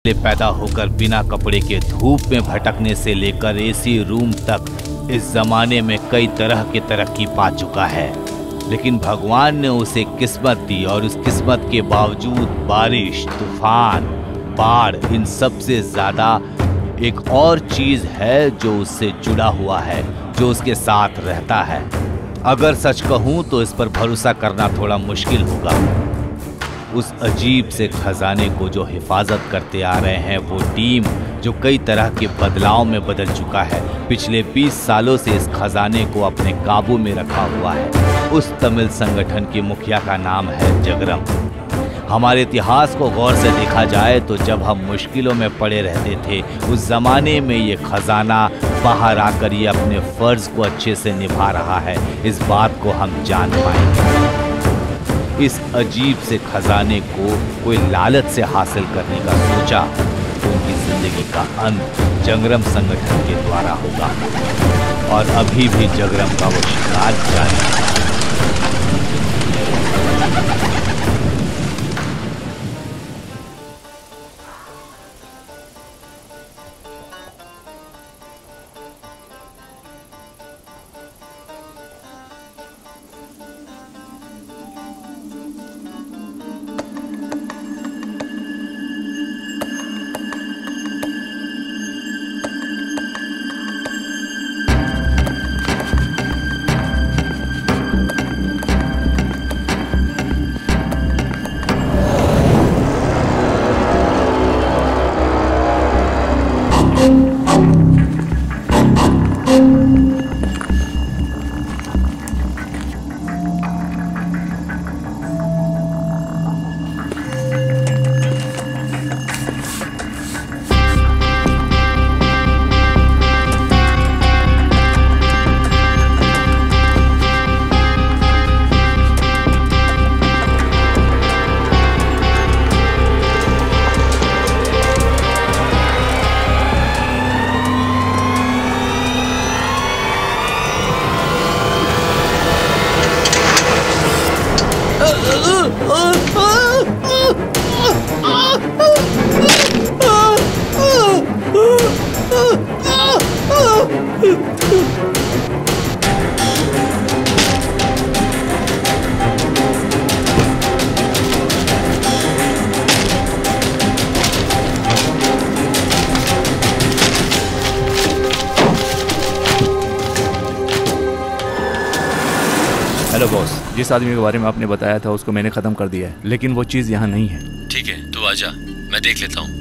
पैदा होकर बिना कपड़े के धूप में भटकने से लेकर एसी रूम तक इस जमाने में कई तरह की तरक्की पा चुका है। लेकिन भगवान ने उसे किस्मत दी और उस किस्मत के बावजूद बारिश, तूफान, बाढ़, इन सब से ज्यादा एक और चीज है जो उससे जुड़ा हुआ है, जो उसके साथ रहता है। अगर सच कहूं तो इस पर भरोसा करना थोड़ा मुश्किल होगा। उस अजीब से खजाने को जो हिफाजत करते आ रहे हैं वो टीम, जो कई तरह के बदलाव में बदल चुका है, पिछले 20 सालों से इस खजाने को अपने काबू में रखा हुआ है। उस तमिल संगठन के मुखिया का नाम है जगरम। हमारे इतिहास को गौर से देखा जाए तो जब हम मुश्किलों में पड़े रहते थे, उस जमाने में ये खजाना बाहर आकर ये अपने फर्ज को अच्छे से निभा रहा है, इस बात को हम जान पाएंगे। इस अजीब से खजाने को कोई लालच से हासिल करने का सोचा तो उनकी जिंदगी का अंत जगरम संगठन के द्वारा होगा और अभी भी जगरम का वो शिकार जारी है। हेलो बॉस, जिस आदमी के बारे में आपने बताया था उसको मैंने खत्म कर दिया है, लेकिन वो चीज यहाँ नहीं है। ठीक है, तू आजा, मैं देख लेता हूँ।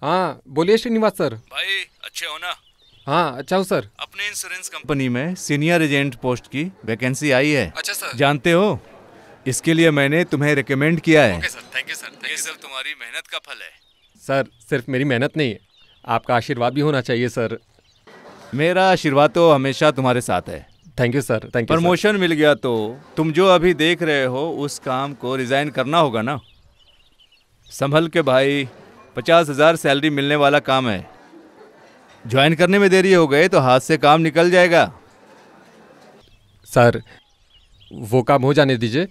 हाँ बोलिए श्रीनिवास सर। भाई अच्छे हो ना? हाँ अच्छा हूँ सर। अपने इंश्योरेंस कंपनी में सीनियर एजेंट पोस्ट की वैकेंसी आई है। अच्छा सर। जानते हो, इसके लिए मैंने तुम्हें रिकमेंड किया है। Okay sir, thank you sir. ये सब तुम्हारी मेहनत का फल है। सर सिर्फ मेरी मेहनत नहीं, आपका आशीर्वाद भी होना चाहिए सर। मेरा आशीर्वाद तो हमेशा तुम्हारे साथ है। Thank you sir, thank you. Promotion मिल गया तो तुम जो अभी देख रहे हो उस काम को रिजाइन करना होगा ना। संभल के भाई, 50,000 सैलरी मिलने वाला काम है। ज्वाइन करने में देरी हो गए तो हाथ से काम निकल जाएगा। सर वो काम हो जाने दीजिए,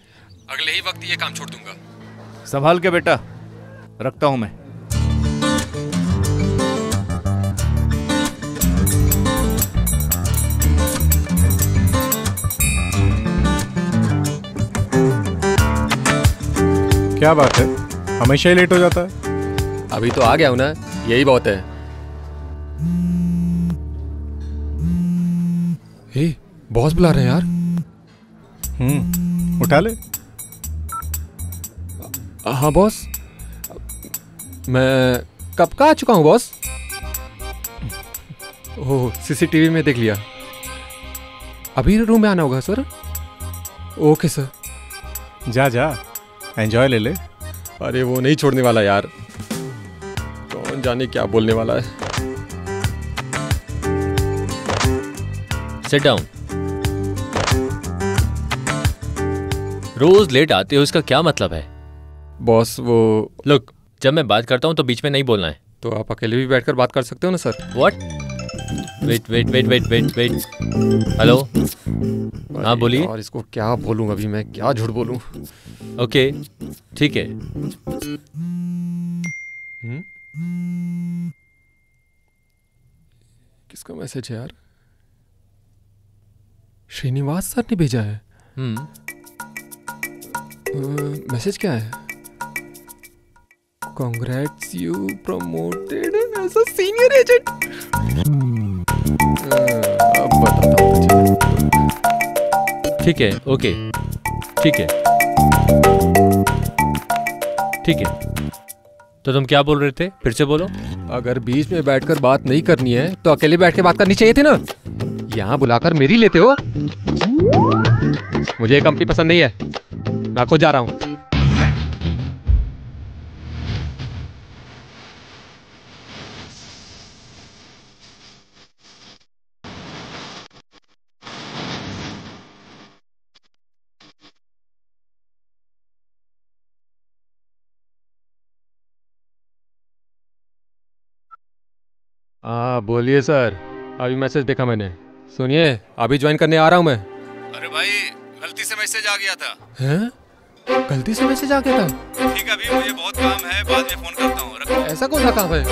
अगले ही वक्त ये काम छोड़ दूंगा। संभाल के बेटा, रखता हूं मैं। क्या बात है, हमेशा ही लेट हो जाता है? अभी तो आ गया हूं ना, यही बहुत है। हे, बॉस बुला रहे हैं यार। उठा ले। हाँ बॉस, मैं कब का आ चुका हूँ बॉस। ओह, सीसीटीवी में देख लिया। अभी रूम में आना होगा सर। Okay sir. जा जा, एंजॉय ले ले। अरे वो नहीं छोड़ने वाला यार, कौन जाने क्या बोलने वाला है। Sit down. रोज लेट आते हो, इसका क्या मतलब है? बॉस वो लुक, जब मैं बात करता हूं तो बीच में नहीं बोलना है। तो आप अकेले भी बैठकर बात कर सकते हो ना sir. What? Wait wait wait wait wait wait. Hello, हाँ बोलिए। और इसको क्या बोलूं, अभी मैं क्या झूठ बोलूं। ओके ठीक है। किसका मैसेज है यार? श्रीनिवास सर ने भेजा है। मैसेज क्या है? Congrats you promoted as a senior agent. अब बताता हूँ। ठीक है, ओके ठीक है ठीक है। तो तुम क्या बोल रहे थे, फिर से बोलो। अगर बीच में बैठकर बात नहीं करनी है तो अकेले बैठ के बात करनी चाहिए थी ना। यहाँ बुलाकर मेरी लेते हो। मुझे ये कंपनी पसंद नहीं है, मैं खुद जा रहा हूँ। हाँ बोलिए सर, अभी मैसेज देखा मैंने। सुनिए, अभी ज्वाइन करने आ रहा हूँ मैं। अरे भाई, गलती से मैसेज आ गया था। हैं? गलती से मैसेज आ गया था? ठीक है, अभी मुझे बहुत काम है, बाद में फोन करता हूँ। रखो। ऐसा कौन सा काम है?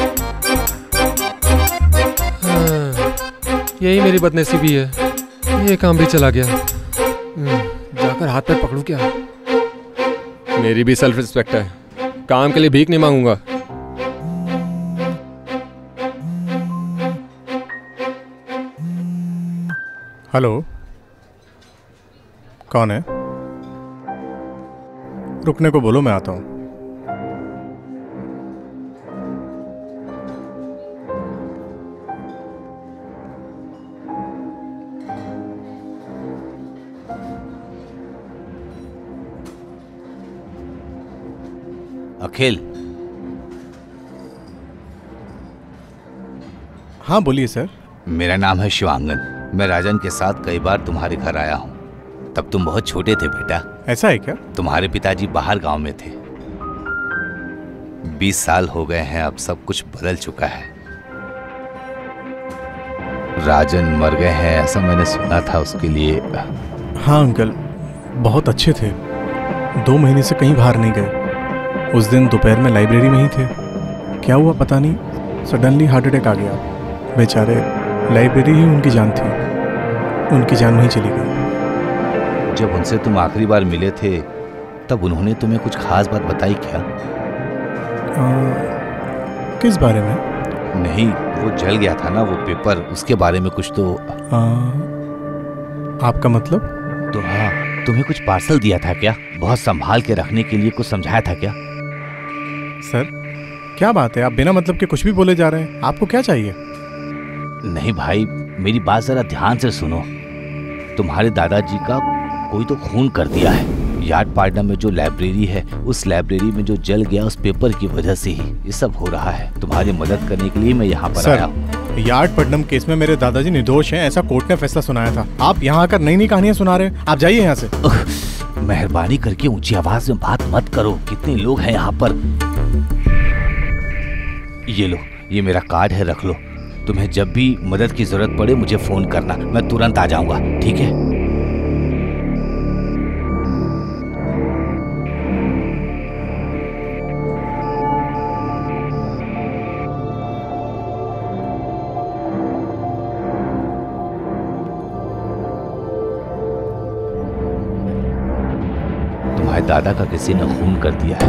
हाँ, यही मेरी बदनसीबी है, ये काम भी चला गया। जाकर हाथ पैर पकड़ूं क्या? मेरी भी सेल्फ रिस्पेक्ट है, काम के लिए भीख नहीं मांगूंगा। हेलो, कौन है? रुकने को बोलो, मैं आता हूँ। अखिल। हाँ बोलिए सर। मेरा नाम है शिवांगन। मैं राजन के साथ कई बार तुम्हारे घर आया हूँ। तब तुम बहुत छोटे थे बेटा। ऐसा है क्या? तुम्हारे पिताजी बाहर गांव में थे। 20 साल हो गए हैं, अब सब कुछ बदल चुका है। राजन मर गए हैं ऐसा मैंने सुना था, उसके लिए। हाँ अंकल, बहुत अच्छे थे। 2 महीने से कहीं बाहर नहीं गए। उस दिन दोपहर में लाइब्रेरी में ही थे। क्या हुआ पता नहीं, सडनली हार्ट अटैक आ गया। बेचारे, लाइब्रेरी ही उनकी जान थी। उनकी जान वहीं चली गई। जब उनसे तुम आखिरी बार मिले थे तब उन्होंने तुम्हें कुछ खास बात बताई क्या? किस बारे में? नहीं, वो जल गया था ना वो पेपर, उसके बारे में कुछ तो। आपका मतलब? तो हाँ, तुम्हें कुछ पार्सल दिया था क्या? बहुत संभाल के रखने के लिए कुछ समझाया था क्या? सर क्या बात है, आप बिना मतलब के कुछ भी बोले जा रहे हैं। आपको क्या चाहिए? नहीं भाई, मेरी बात जरा ध्यान से सुनो। तुम्हारे दादाजी का कोई तो खून कर दिया है। यार्डपाड़ा में जो लाइब्रेरी है, उस लाइब्रेरी में जो जल गया उस पेपर की वजह से ही ये सब हो रहा है। तुम्हारी मदद करने के लिए मैं यहाँ पर आया हूँ। यार्डपट्टनम केस में मेरे दादाजी निर्दोष हैं, ऐसा कोर्ट ने फैसला सुनाया था। आप यहाँ आकर नई नई कहानियां सुना रहे हैं। आप जाइए यहाँ से। मेहरबानी करके ऊंची आवाज में बात मत करो। कितने लोग हैं यहाँ पर। ये लो, ये मेरा कार्ड है, रख लो। तुम्हें जब भी मदद की जरूरत पड़े मुझे फोन करना, मैं तुरंत आ जाऊंगा, ठीक है? तुम्हारे दादा का किसी ने खून कर दिया है।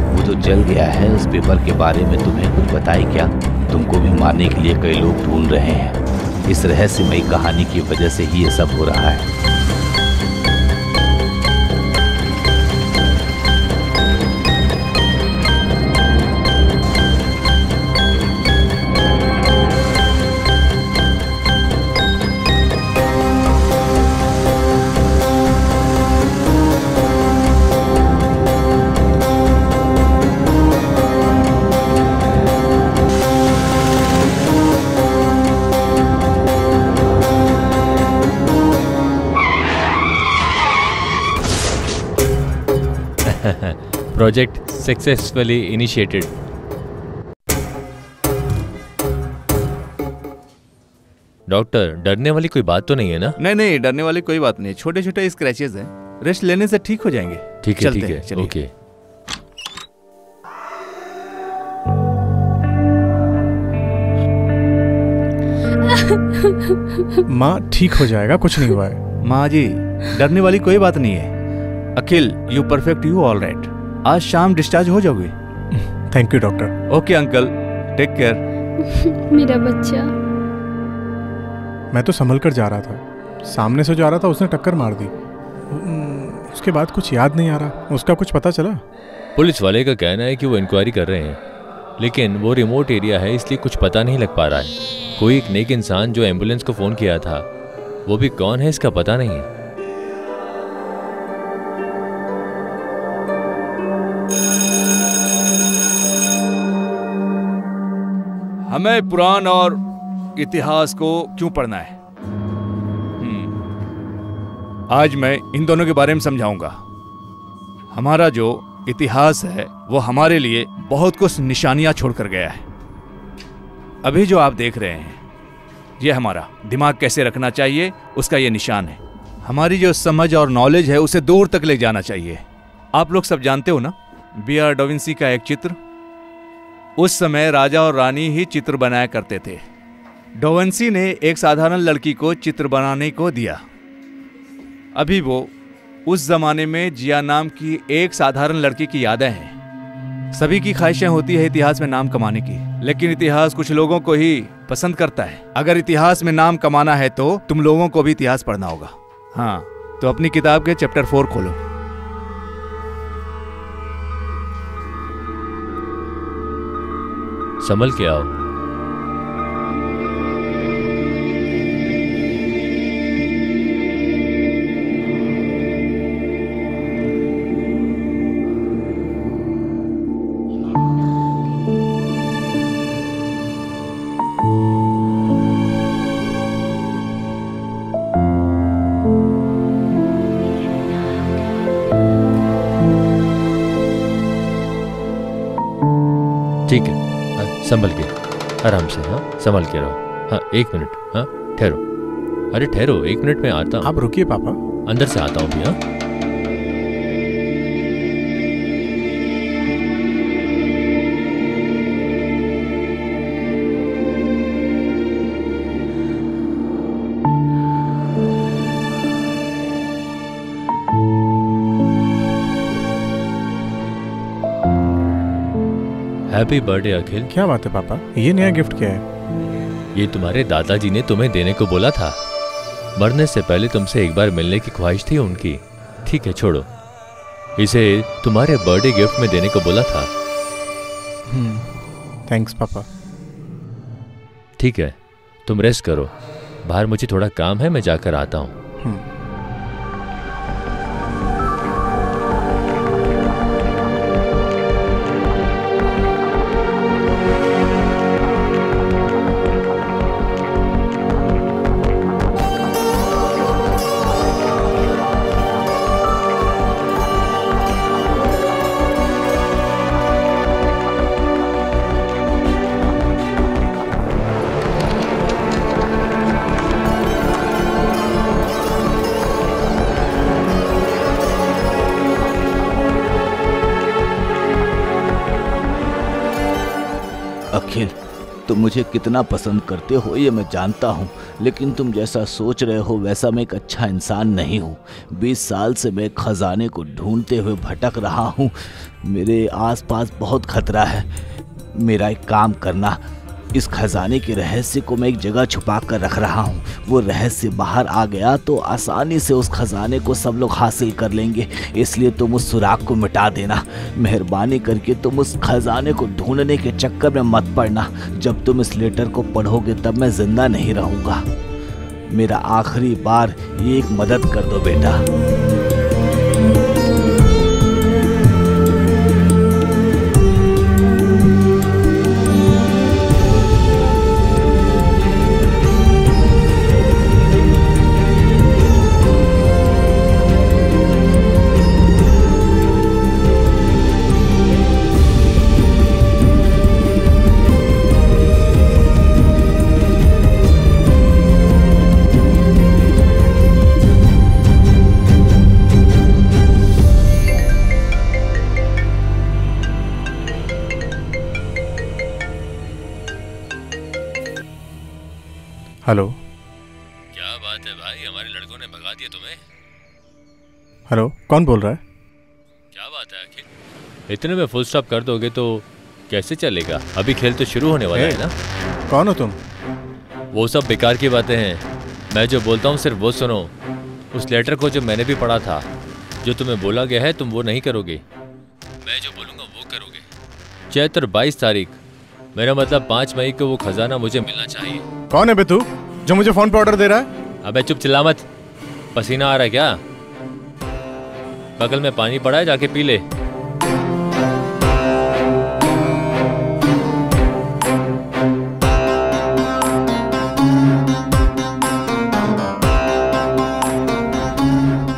वो जो जल गया है उस पेपर के बारे में तुम्हें कुछ बताई क्या? तुमको भी मारने के लिए कई लोग ढूंढ रहे हैं। इस रहस्यमयी कहानी की वजह से ही ये सब हो रहा है। Project successfully initiated. डॉक्टर, डरने वाली कोई बात तो नहीं है ना? नहीं नहीं, डरने वाली कोई बात नहीं। छोटे छोटे स्क्रैचेस हैं, रेस्ट लेने से ठीक हो जाएंगे। ठीक है, ठीक है, चलिए। ओके। माँ ठीक हो जाएगा, कुछ नहीं हुआ है। माँ जी, डरने वाली कोई बात नहीं है। Akhil, you perfect, you all right. आज शाम डिस्चार्ज हो जाओगे। Thank you doctor. Okay uncle, take care. मेरा बच्चा। मैं तो संभल कर जा रहा था, सामने से जो आ रहा था उसने टक्कर मार दी। उसके बाद कुछ याद नहीं आ रहा। उसका कुछ पता चला? पुलिस वाले का कहना है कि वो इंक्वायरी कर रहे हैं, लेकिन वो रिमोट एरिया है इसलिए कुछ पता नहीं लग पा रहा है। कोई एक नेक इंसान जो एम्बुलेंस को फोन किया था, वो भी कौन है इसका पता नहीं है। हमें पुराण और इतिहास को क्यों पढ़ना है? आज मैं इन दोनों के बारे में समझाऊंगा। हमारा जो इतिहास है वो हमारे लिए बहुत कुछ निशानियां छोड़कर गया है। अभी जो आप देख रहे हैं ये हमारा दिमाग कैसे रखना चाहिए उसका ये निशान है। हमारी जो समझ और नॉलेज है उसे दूर तक ले जाना चाहिए। आप लोग सब जानते हो ना B.R. डा विंसी का एक चित्र। उस समय राजा और रानी ही चित्र बनाया करते थे। डा विंसी ने एक साधारण लड़की को चित्र बनाने को दिया। अभी वो उस जमाने में जिया नाम की एक साधारण लड़की की यादें हैं। सभी की ख्वाहिशें होती है इतिहास में नाम कमाने की, लेकिन इतिहास कुछ लोगों को ही पसंद करता है। अगर इतिहास में नाम कमाना है तो तुम लोगों को भी इतिहास पढ़ना होगा। हाँ, तो अपनी किताब के चैप्टर 4 खोलो। संभल के आओ। ठीक है, संभल के, आराम से। हाँ, संभल के रहो। हाँ, 1 मिनट। हाँ, ठहरो। अरे ठहरो, 1 मिनट में आता हूँ। आप रुकिए पापा, अंदर से आता हूँ भी। हाँ, हैप्पी बर्थडे अखिल। क्या बात है पापा, ये नया गिफ्ट क्या है? ये तुम्हारे दादाजी ने तुम्हें देने को बोला था। मरने से पहले तुमसे एक बार मिलने की ख्वाहिश थी उनकी। ठीक है, छोड़ो, इसे तुम्हारे बर्थडे गिफ्ट में देने को बोला था। थैंक्स पापा। ठीक है, तुम रेस्ट करो, बाहर मुझे थोड़ा काम है, मैं जाकर आता हूँ। अखिल, तुम मुझे कितना पसंद करते हो ये मैं जानता हूँ, लेकिन तुम जैसा सोच रहे हो वैसा मैं एक अच्छा इंसान नहीं हूँ। 20 साल से मैं खजाने को ढूंढते हुए भटक रहा हूँ। मेरे आसपास बहुत खतरा है। मेरा एक काम करना, इस खजाने के रहस्य को मैं एक जगह छुपा कर रख रहा हूँ। वो रहस्य बाहर आ गया तो आसानी से उस खजाने को सब लोग हासिल कर लेंगे, इसलिए तुम उस सुराग को मिटा देना। मेहरबानी करके तुम उस खजाने को ढूंढने के चक्कर में मत पड़ना। जब तुम इस लेटर को पढ़ोगे तब मैं जिंदा नहीं रहूँगा। मेरा आखिरी बार ये एक मदद कर दो बेटा। हेलो। क्या बात है भाई, हमारे लड़कों ने भगा दिया तुम्हें। हेलो, कौन बोल रहा है? क्या बात है अखिल, इतने में फुल स्टॉप कर दोगे तो कैसे चलेगा? अभी खेल तो शुरू होने वाला है ना। कौन हो तुम? वो सब बेकार की बातें हैं, मैं जो बोलता हूँ सिर्फ वो सुनो। उस लेटर को जो मैंने भी पढ़ा था, जो तुम्हें बोला गया है तुम वो नहीं करोगे, मैं जो बोलूँगा वो करोगे। चैत्र 22 तारीख, मेरा मतलब 5 मई को वो खजाना मुझे मिलना चाहिए। कौन है बे तू जो मुझे फोन पे ऑर्डर दे रहा है? अबे चुप, चिल्ला मत। पसीना आ रहा है क्या? बगल में पानी पड़ा है, जाके पी ले।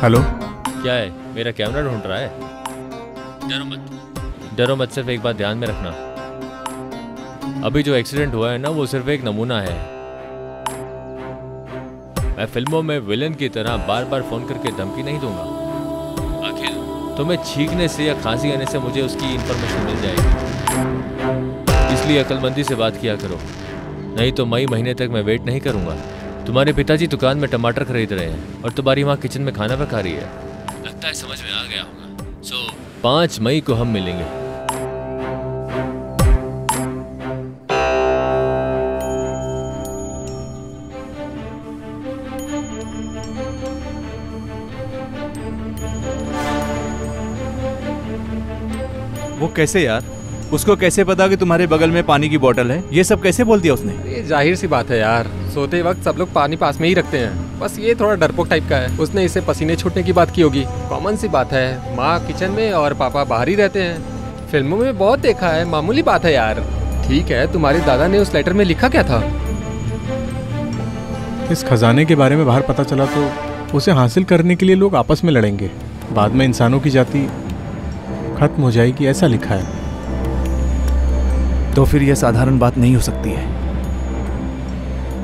हेलो। क्या है, मेरा कैमरा ढूंढ रहा है? डरो मत, डरो मत, सिर्फ एक बात ध्यान में रखना, अभी जो एक्सीडेंट हुआ है ना वो सिर्फ एक नमूना है। मैं फिल्मों में विलन की तरह बार बार फोन करके धमकी नहीं दूंगा। अखिल, तुम्हें छींकने से या खांसी आने से मुझे उसकी इंफॉर्मेशन मिल जाएगी, इसलिए अक्लमंदी से बात किया करो, नहीं तो मई महीने तक मैं वेट नहीं करूंगा। तुम्हारे पिताजी दुकान में टमाटर खरीद रहे हैं और तुम्हारी माँ किचन में खाना पका रही है। लगता है समझ में आ गया होगा। सो 5 मई को हम मिलेंगे। वो कैसे यार? उसको कैसे पता कि तुम्हारे बगल में पानी की बोतल है? ये सब कैसे बोल दिया उसने? ये जाहिर सी बात है यार, सोते वक्त सब लोग पानी पास में ही रखते हैं, बस ये थोड़ा डरपोक टाइप का है। उसने इसे पसीने छूटने की बात की होगी। कॉमन सी बात है, माँ किचन में और पापा बाहर ही रहते हैं। फिल्मों में बहुत देखा है, मामूली बात है यार। ठीक है, तुम्हारे दादा ने उस लेटर में लिखा क्या था? इस खजाने के बारे में बाहर पता चला तो उसे हासिल करने के लिए लोग आपस में लड़ेंगे, बाद में इंसानों की जाति खत्म हो जाएगी, ऐसा लिखा है। तो फिर यह साधारण बात नहीं हो सकती है।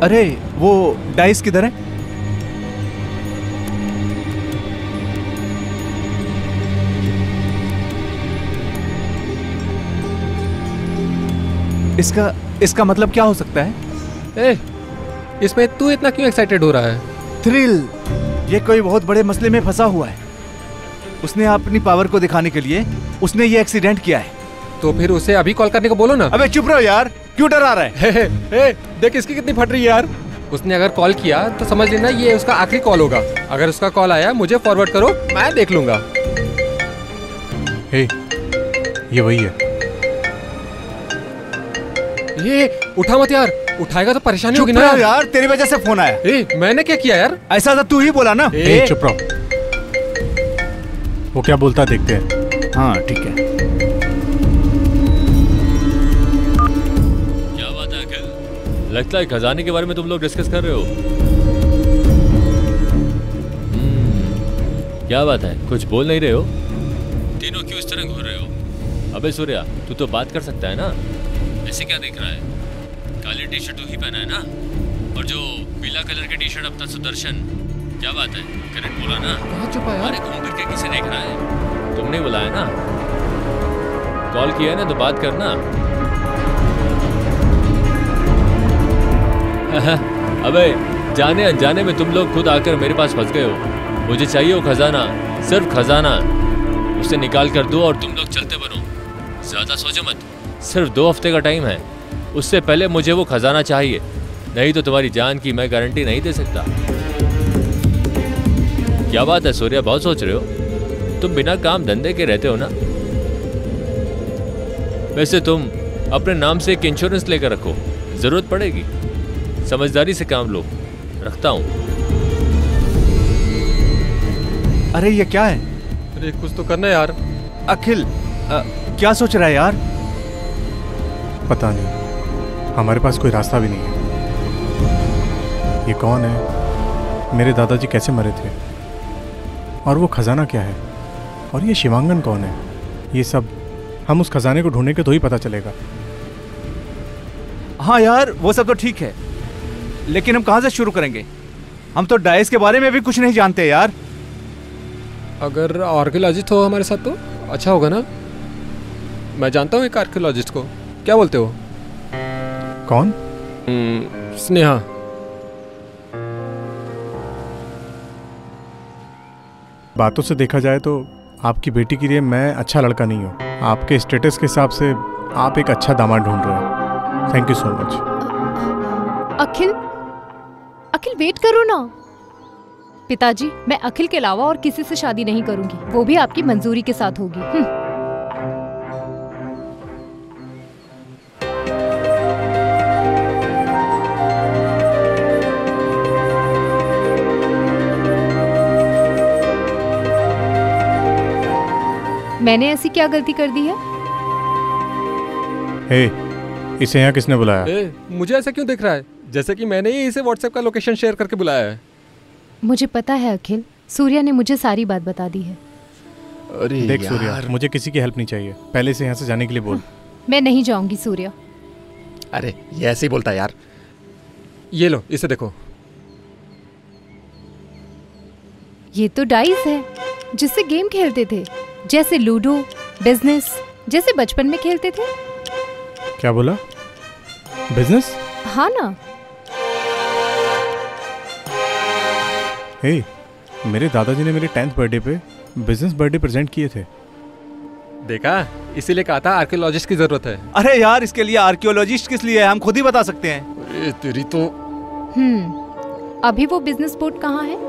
अरे वो डाइस किधर है? इसका मतलब क्या हो सकता है? इसमें तू इतना क्यों एक्साइटेड हो रहा है? थ्रिल, ये कोई बहुत बड़े मसले में फंसा हुआ है। उसने अपनी पावर को दिखाने के लिए उसने ये एक्सीडेंट किया है। तो फिर उसे अभी कॉल करने को बोलो ना। अबे चुप रहो यार, क्यों डरा रहा है? देख इसकी कितनी फट रही है यार। उसने अगर कॉल किया तो समझ लेना ये उसका आखिरी कॉल होगा। अगर उसका कॉल आया मुझे फॉरवर्ड करो, मैं देख लूंगा। हे, ये वही है। ये उठा मत यार, उठाएगा तो परेशानी होगी चुप ना रहो यार, तेरी वजह से फोन आया। मैंने क्या किया यार? ऐसा तो तू ही बोला ना। चुप रहो, वो क्या बोलता देखते हैं। हाँ ठीक है। क्या बात है अखिल? लगता है खजाने के बारे में तुम लोग डिस्कस कर रहे हो। क्या बात है, कुछ बोल नहीं रहे हो? तीनों क्यों इस तरह घूर रहे हो? अबे सूर्या, तू तो बात कर सकता है ना। ऐसे क्या देख रहा है? काली टी शर्ट तू ही पहना है ना, और जो पीला कलर की टी शर्ट अपना सुदर्शन। क्या बात है, करेक्ट बोला ना? छुपा यार? अरे घूम फिर के किसे देख रहा है? तुमने बुलाया ना, कॉल किया है ना, तो बात करना। अबे जाने अनजाने में तुम लोग खुद आकर मेरे पास फंस गए हो। मुझे चाहिए वो खजाना, सिर्फ खजाना। उसे निकाल कर दो और तुम लोग चलते बनो। ज्यादा सोचो मत, सिर्फ 2 हफ्ते का टाइम है। उससे पहले मुझे वो खजाना चाहिए, नहीं तो तुम्हारी जान की मैं गारंटी नहीं दे सकता। क्या बात है सूर्या, बहुत सोच रहे हो? तुम बिना काम धंधे के रहते हो ना। वैसे तुम अपने नाम से एक इंश्योरेंस लेकर रखो, जरूरत पड़ेगी। समझदारी से काम लो, रखता हूं। अरे ये क्या है? अरे कुछ तो करना है यार। अखिल क्या सोच रहा है यार? पता नहीं, हमारे पास कोई रास्ता भी नहीं है। ये कौन है? मेरे दादाजी कैसे मरे थे? और वो खजाना क्या है? और ये शिवांगन कौन है? ये सब हम उस खजाने को ढूंढने के तो ही पता चलेगा। हाँ यार, वो सब तो ठीक है, लेकिन हम कहाँ से शुरू करेंगे? हम तो डाइस के बारे में भी कुछ नहीं जानते यार। अगर आर्कियोलॉजिस्ट हो हमारे साथ तो अच्छा होगा ना। मैं जानता हूँ एक आर्कियोलॉजिस्ट को, क्या बोलते हो? कौन? स्नेहा। बातों से देखा जाए तो आपकी बेटी के लिए मैं अच्छा लड़का नहीं हूँ। आपके स्टेटस के हिसाब से आप एक अच्छा दामाद ढूंढ रहे हो। Thank you so much. Akhil, Akhil wait करो ना। पिताजी, मैं अखिल के अलावा और किसी से शादी नहीं करूंगी, वो भी आपकी मंजूरी के साथ होगी। मैंने ऐसी क्या गलती कर दी है? हे, इसे यहाँ किसने बुलाया? मुझे ऐसा क्यों दिख रहा है जैसे कि मैंने ही इसे व्हाट्सएप का लोकेशन शेयर करके बुलाया है? मुझे पता है अखिल, सूर्या ने मुझे सारी बात बता दी है। अरे देख सूर्या, मुझे किसी की हेल्प नहीं चाहिए, पहले से यहाँ से जाने के लिए बोल। मैं नहीं जाऊंगी सूर्या। अरे ये ऐसे ही बोलता है यार। ये लो, इसे देखो। ये तो डाइस है जिससे गेम खेलते थे, जैसे लूडो, बिजनेस, जैसे बचपन में खेलते थे। क्या बोला? बिजनेस? हाँ ना। हे, मेरे दादाजी ने मेरे 10th बर्थडे पे बिजनेस बर्थडे प्रेजेंट किए थे। देखा, इसीलिए कहा था आर्कियोलॉजिस्ट की जरूरत है। अरे यार, इसके लिए आर्कियोलॉजिस्ट किस लिए है? हम खुद ही बता सकते हैं। अरे तेरी तो। अभी वो बिजनेस बोर्ड कहाँ है?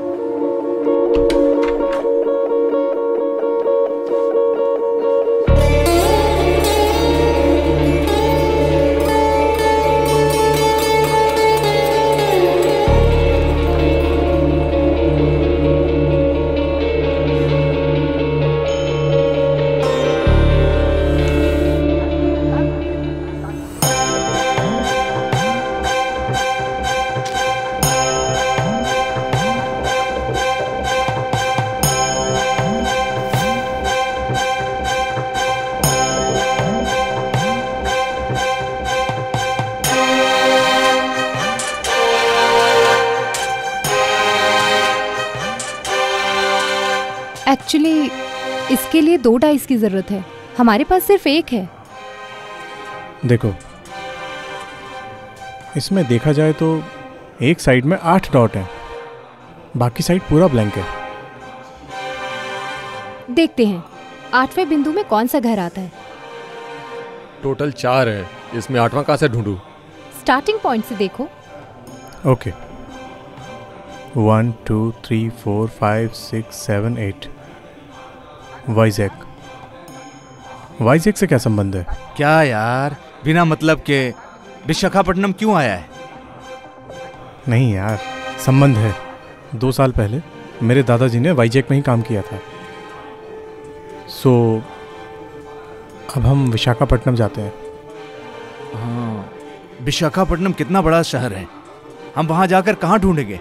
एक्चुअली इसके लिए 2 डाइस की जरूरत है, हमारे पास सिर्फ 1 है। देखो, इसमें देखा जाए तो एक साइड में 8 डॉट हैं, बाकी साइड पूरा ब्लैंक है। देखते हैं 8वें बिंदु में कौन सा घर आता है। टोटल 4 है, इसमें 8वां कहाँ से ढूंढूं? स्टार्टिंग पॉइंट से देखो। ओके 1 2 3 4 5 6 7 8 वाइजैक। वाइजैक से क्या संबंध है? क्या यार, बिना मतलब के विशाखापट्टनम क्यों आया है? नहीं यार, संबंध है। 2 साल पहले मेरे दादाजी ने वाइजैक में ही काम किया था। सो अब हम विशाखापट्टनम जाते हैं। हाँ, विशाखापट्टनम कितना बड़ा शहर है, हम वहां जाकर कहाँ ढूंढेंगे?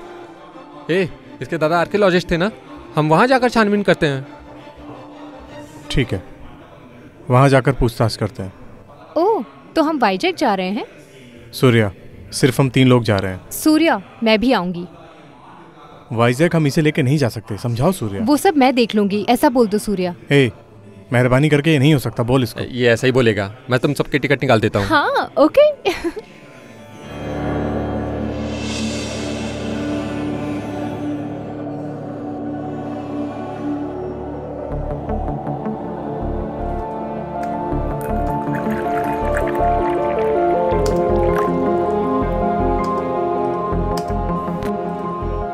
इसके दादा आर्कियोलॉजिस्ट थे ना, हम वहां जाकर छानबीन करते हैं। ठीक है, वहां जाकर पूछताछ करते हैं। ओह, तो हम वाइजैक जा रहे हैं? सूर्या, सिर्फ हम 3 लोग जा रहे हैं। सूर्या, मैं भी आऊंगी। वाइजैक हम इसे लेके नहीं जा सकते, समझाओ सूर्या। वो सब मैं देख लूंगी, ऐसा बोल दो सूर्या। मेहरबानी करके ये नहीं हो सकता, बोल इसको। ये ऐसा ही बोलेगा, मैं तुम सबके टिकट निकाल देता हूँ। हाँ, ओके।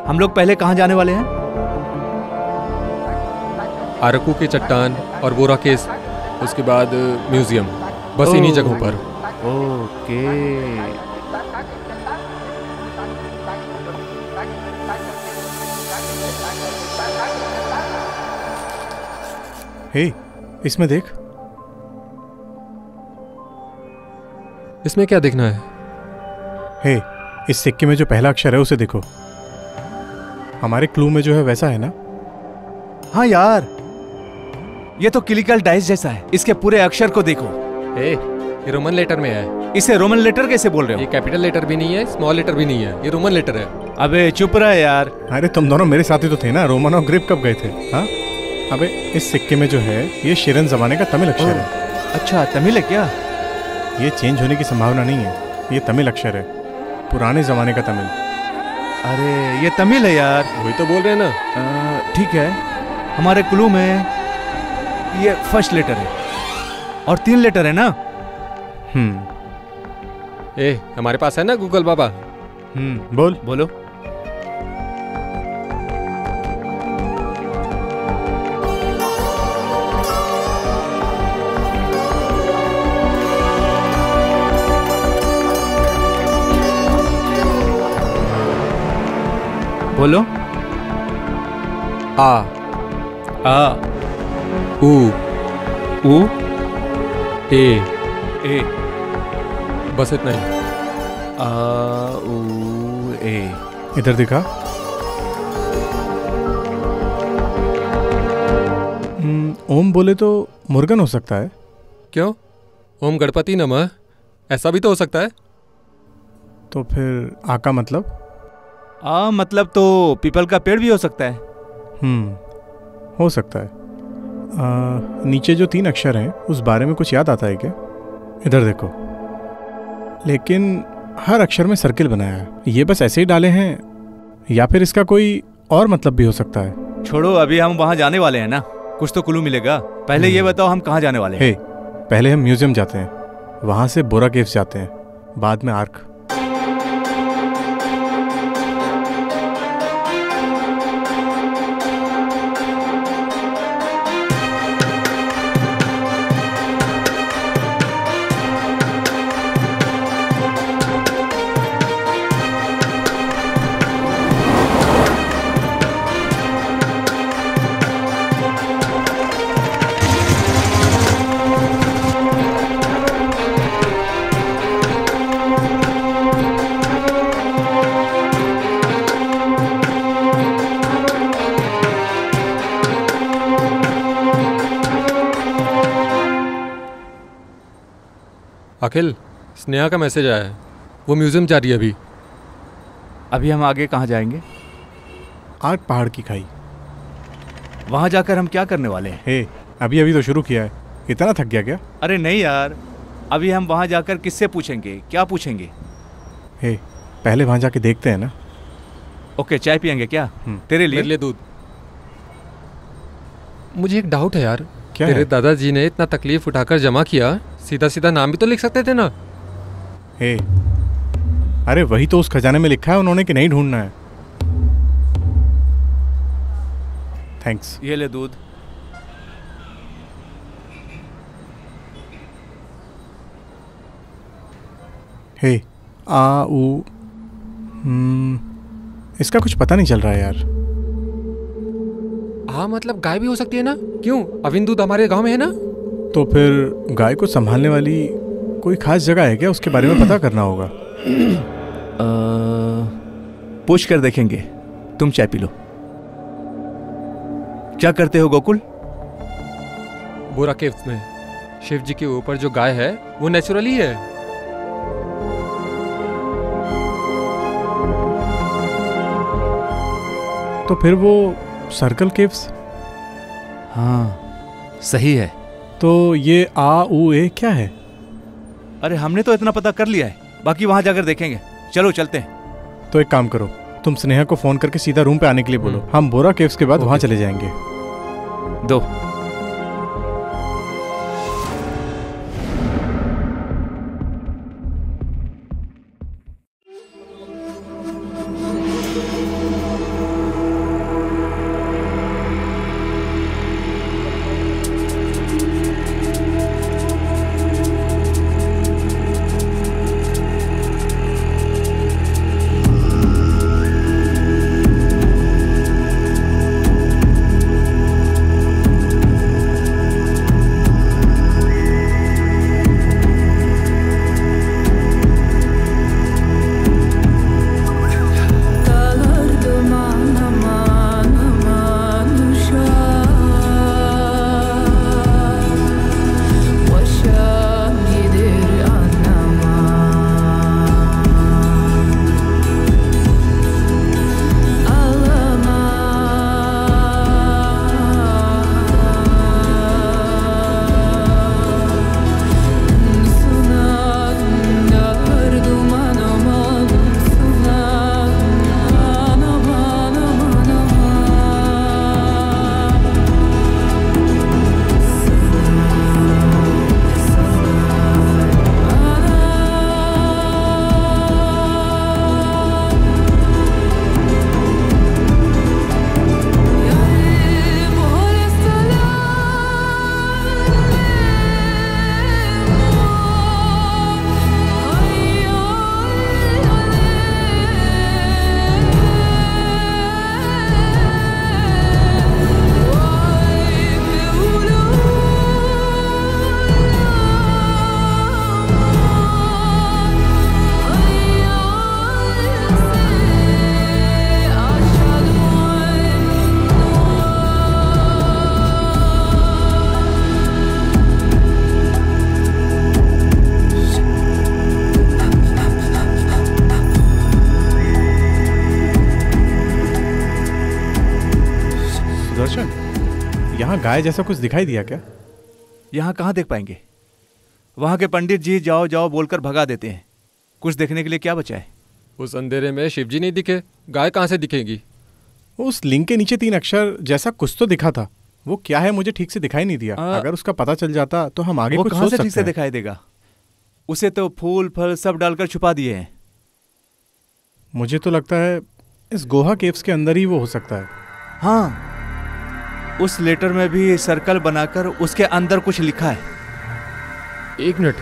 हम लोग पहले कहाँ जाने वाले हैं? अरकू की चट्टान और बोरा केस, उसके बाद म्यूजियम, बस इन्हीं जगहों पर। ओके। इसमें देख। इसमें क्या देखना है? इस सिक्के में जो पहला अक्षर है उसे देखो। हमारे क्लू में जो है वैसा है ना? हाँ यार, ये तो क्लिकल डाइस जैसा है। इसके पूरे अक्षर को देखो। ये रोमन लेटर में है। इसे रोमन लेटर कैसे बोल रहे हो? ये कैपिटल लेटर भी नहीं है, स्मॉल लेटर भी नहीं है, ये रोमन लेटर है। अबे चुप रहा यार। अरे तुम दोनों मेरे साथ ही तो थे ना, रोमन और ग्रीक कब गए थे? हाँ, अबे इस सिक्के में जो है ये शिरन जमाने का तमिल अक्षर है। अच्छा, तमिल है क्या? ये चेंज होने की संभावना नहीं है, ये तमिल अक्षर है, पुराने जमाने का तमिल। अरे ये तमिल है यार। वही तो बोल रहे हैं ना। ठीक है, हमारे क्लू में ये फर्स्ट लेटर है और 3 लेटर है ना? हमारे पास है ना गूगल बाबा। बोलो। बोलो। आ उ ए बस इतना ही। आ उ ए। इधर दिखा। ओम बोले तो मुर्गन हो सकता है। क्यों? ओम गणपति नमः, ऐसा भी तो हो सकता है। तो फिर आ का मतलब? आ मतलब तो पीपल का पेड़ भी हो सकता है। हो सकता है। नीचे जो 3 अक्षर हैं उस बारे में कुछ याद आता है क्या? इधर देखो। लेकिन हर अक्षर में सर्किल बनाया है, ये बस ऐसे ही डाले हैं या फिर इसका कोई और मतलब भी हो सकता है? छोड़ो, अभी हम वहां जाने वाले हैं ना, कुछ तो क्लू मिलेगा। पहले ये बताओ हम कहाँ जाने वाले हैं? पहले हम म्यूजियम जाते हैं, वहां से बोरा केव्स जाते हैं, बाद में आर्क। अखिल, स्नेहा का मैसेज आया है, वो म्यूजियम जा रही है अभी। अभी हम आगे कहाँ जाएंगे? आर्क पहाड़ की खाई। वहां जाकर हम क्या करने वाले हैं? अभी अभी तो शुरू किया है, इतना थक गया क्या? अरे नहीं यार, अभी हम वहां जाकर किससे पूछेंगे, क्या पूछेंगे? पहले वहां जाके देखते हैं ना। ओके, चाय पियेंगे क्या? तेरे लिए? मेरे लिए दूध। मुझे एक डाउट है यार, क्या तेरे है? दादाजी ने इतना तकलीफ उठाकर जमा किया, सीधा सीधा नाम भी तो लिख सकते थे ना। हे, अरे वही तो उस खजाने में लिखा है उन्होंने कि नहीं ढूंढना है। थैंक्स। ये ले दूध। हे, आ ऊ, इसका कुछ पता नहीं चल रहा है यार। हाँ मतलब गाय भी हो सकती है ना? क्यों, अविन दूध हमारे गांव में है ना। तो फिर गाय को संभालने वाली कोई खास जगह है क्या? उसके बारे में पता करना होगा। पूछ कर देखेंगे। तुम चाय पी लो। क्या करते हो गोकुल? बोरा केव्स में शिव जी के ऊपर जो गाय है वो नेचुरली है। तो फिर वो सर्कल केव्स? हाँ सही है। तो ये आ ऊ ए क्या है? अरे हमने तो इतना पता कर लिया है, बाकी वहां जाकर देखेंगे। चलो चलते हैं। तो एक काम करो, तुम स्नेहा को फोन करके सीधा रूम पे आने के लिए बोलो। हम बोरा केव्स के बाद वहां चले जाएंगे। दो। यहाँ गाय जैसा कुछ दिखाई दिया क्या? यहाँ कहाँ देख पाएंगे? वहाँ के पंडित जी जाओ जाओ बोलकर भगा देते हैं। कुछ देखने के लिए क्या बचा है? उस अंधेरे में शिव जी नहीं दिखे, गाय कहाँ से दिखेगी? उस लिंक के नीचे 3 अक्षर जैसा कुछ तो दिखा था, वो क्या है मुझे ठीक से दिखाई नहीं दिया। अगर उसका पता चल जाता तो हम आगे कुछ सोच सकते हैं। ठीक से दिखाई देगा? उसे तो फूल फल सब डालकर छुपा दिए हैं। मुझे तो लगता है इस गोहा केव्स के अंदर ही वो हो सकता है। हाँ, उस लेटर में भी सर्कल बनाकर उसके अंदर कुछ लिखा है। 1 मिनट,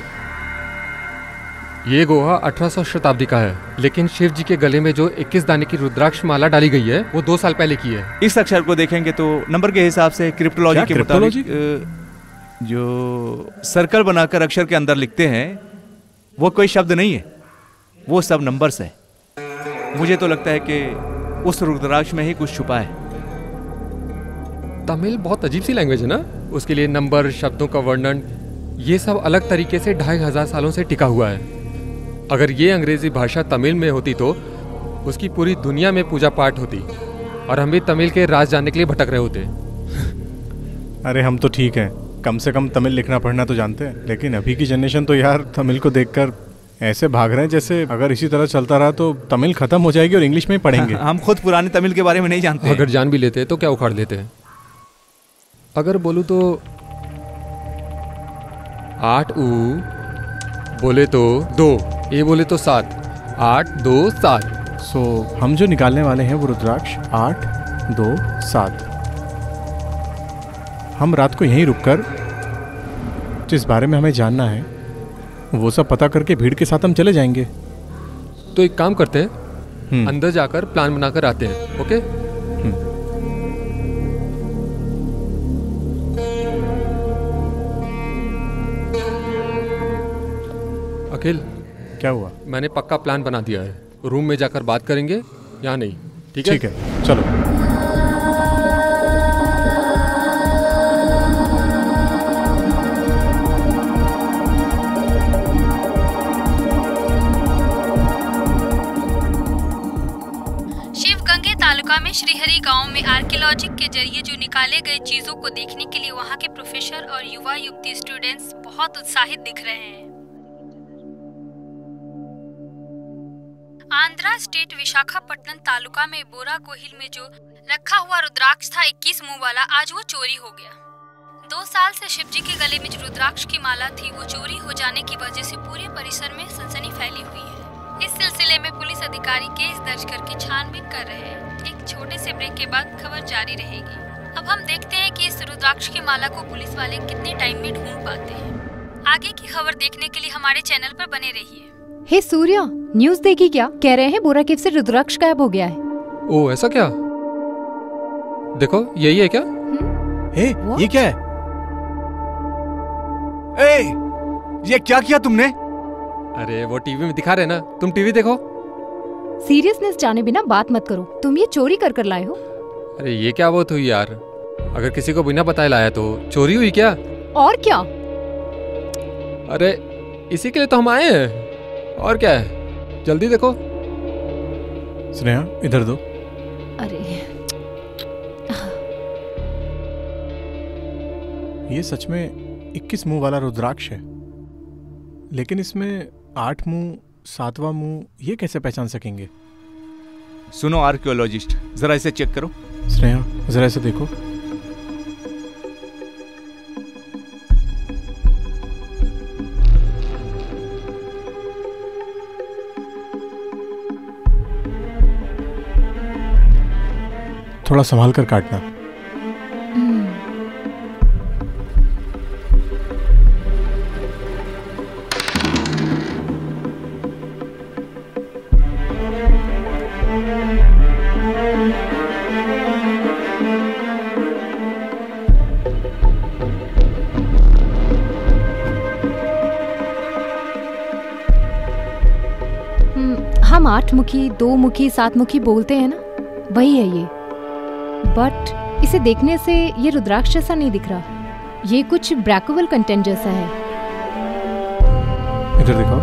ये गोहा 1800 शताब्दी का है, लेकिन शिव जी के गले में जो 21 दाने की रुद्राक्ष माला डाली गई है वो 2 साल पहले की है। इस अक्षर को देखेंगे तो नंबर के हिसाब से क्रिप्टोलॉजी के मुताबिक जो सर्कल बनाकर अक्षर के अंदर लिखते हैं वो कोई शब्द नहीं है, वो सब नंबर्स है। मुझे तो लगता है कि उस रुद्राक्ष में ही कुछ छुपा है। तमिल बहुत अजीब सी लैंग्वेज है ना, उसके लिए नंबर, शब्दों का वर्णन, ये सब अलग तरीके से 2500 सालों से टिका हुआ है। अगर ये अंग्रेजी भाषा तमिल में होती तो उसकी पूरी दुनिया में पूजा पाठ होती और हम भी तमिल के राज जानने के लिए भटक रहे होते। अरे हम तो ठीक हैं, कम से कम तमिल लिखना पढ़ना तो जानते हैं, लेकिन अभी की जनरेशन तो यार तमिल को देखकर ऐसे भाग रहे हैं जैसे अगर इसी तरह चलता रहा तो तमिल खत्म हो जाएगी और इंग्लिश में ही पढ़ेंगे। हम खुद पुराने तमिल के बारे में नहीं जानते। अगर जान भी लेते तो क्या उखाड़ देते हैं। अगर बोलूँ तो 8 ऊ बोले तो 2, ए बोले तो 7, 8 2 7। सो हम जो निकालने वाले हैं वो रुद्राक्ष 8 2 7। हम रात को यहीं रुककर जिस बारे में हमें जानना है वो सब पता करके भीड़ के साथ हम चले जाएंगे। तो एक काम करते हैं, अंदर जाकर प्लान बनाकर आते हैं। ओके? अखिल, क्या हुआ? मैंने पक्का प्लान बना दिया है। रूम में जाकर बात करेंगे या नहीं? ठीक है? ठीक है, चलो। शिवगंगे तालुका में श्रीहरि गांव में आर्कियोलॉजी के जरिए जो निकाले गए चीजों को देखने के लिए वहां के प्रोफेसर और युवा युवती स्टूडेंट्स बहुत उत्साहित दिख रहे हैं। आंध्रा स्टेट विशाखापट्टनम तालुका में बोरा कोहिल में जो रखा हुआ रुद्राक्ष था 21 मुंह वाला, आज वो चोरी हो गया। 2 साल से शिवजी के गले में जो रुद्राक्ष की माला थी वो चोरी हो जाने की वजह से पूरे परिसर में सनसनी फैली हुई है। इस सिलसिले में पुलिस अधिकारी केस दर्ज करके छानबीन कर रहे हैं। एक छोटे से ब्रेक के बाद खबर जारी रहेगी। अब हम देखते हैं कि इस रुद्राक्ष की माला को पुलिस वाले कितने टाइम में ढूंढ पाते हैं। आगे की खबर देखने के लिए हमारे चैनल पर बने रहिए। हे सूर्या, न्यूज़ देखी क्या? कह रहे हैं बोरा केव से रुद्राक्ष गायब हो गया है। ओ ऐसा क्या? देखो यही है क्या? ए, ये क्या है? ए, ये क्या किया तुमने? अरे वो टीवी में दिखा रहे ना, तुम टीवी देखो। सीरियसनेस जाने बिना बात मत करो। तुम ये चोरी कर कर लाए हो? अरे ये क्या बात हुई यार? अगर किसी को बिना बताए लाया तो चोरी हुई क्या? और क्या? अरे इसी के लिए तो हम आए हैं। और क्या है? जल्दी देखो। स्नेहा, इधर दो। अरे ये सच में 21 मुंह वाला रुद्राक्ष है, लेकिन इसमें 8 मुंह 7वां मुंह ये कैसे पहचान सकेंगे? सुनो आर्कियोलॉजिस्ट, जरा इसे चेक करो। स्नेहा, जरा इसे देखो। थोड़ा संभाल कर काटना। हम 8 मुखी 2 मुखी 7 मुखी बोलते हैं ना, वही है ये। बट इसे देखने से ये रुद्राक्ष जैसा नहीं दिख रहा। ये कुछ ब्रैकोवल कंटेंट जैसा है। इधर दिखाओ।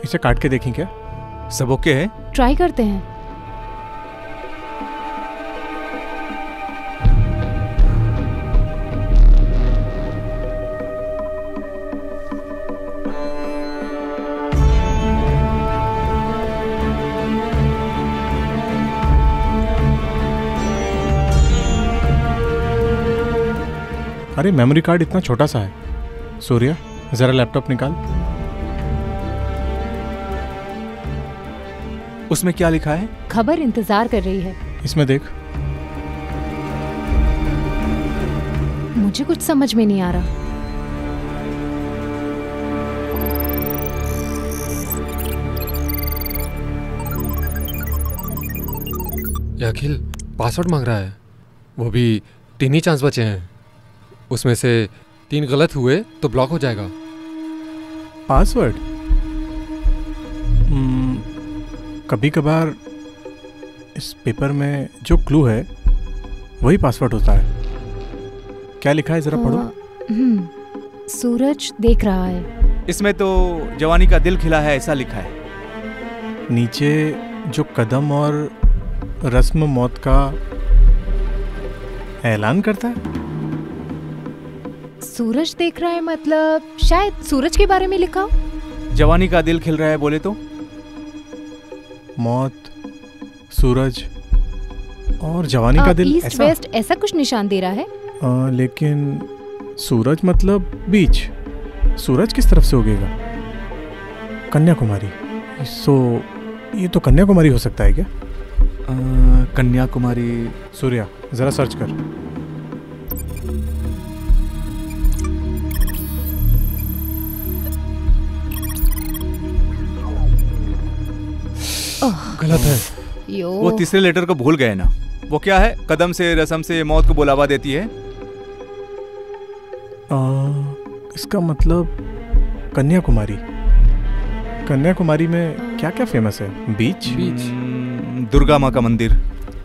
इसे काट के देखें क्या? सब ओके है? ट्राई करते हैं। अरे मेमोरी कार्ड इतना छोटा सा है। सूर्या, जरा लैपटॉप निकाल। उसमें क्या लिखा है? खबर इंतजार कर रही है। इसमें देख। मुझे कुछ समझ में नहीं आ रहा। ये अखिल पासवर्ड मांग रहा है, वो भी 3 ही चांस बचे हैं। उसमें से 3 गलत हुए तो ब्लॉक हो जाएगा। पासवर्ड? कभी कभार इस पेपर में जो क्लू है वही पासवर्ड होता है। क्या लिखा है, जरा पढ़ो। सूरज देख रहा है। इसमें तो जवानी का दिल खिला है ऐसा लिखा है। नीचे जो कदम और रस्म मौत का ऐलान करता है। सूरज देख रहा है मतलब शायद सूरज के बारे में लिखा हो। जवानी का दिल खिल रहा है बोले तो। मौत, सूरज और जवानी का दिल ईस्ट ऐसा वेस्ट ऐसा कुछ निशान दे रहा है। लेकिन सूरज मतलब बीच, सूरज किस तरफ से उगेगा? कन्याकुमारी। सो ये तो कन्याकुमारी हो सकता है क्या? कन्याकुमारी। सूर्या जरा सर्च कर। गलत है। यो वो तीसरे लेटर को भूल गए ना। वो क्या है? कदम से रसम से मौत को बुलावा देती है। इसका मतलब कन्याकुमारी। कन्याकुमारी में क्या क्या फेमस है? बीच। दुर्गा माँ का मंदिर,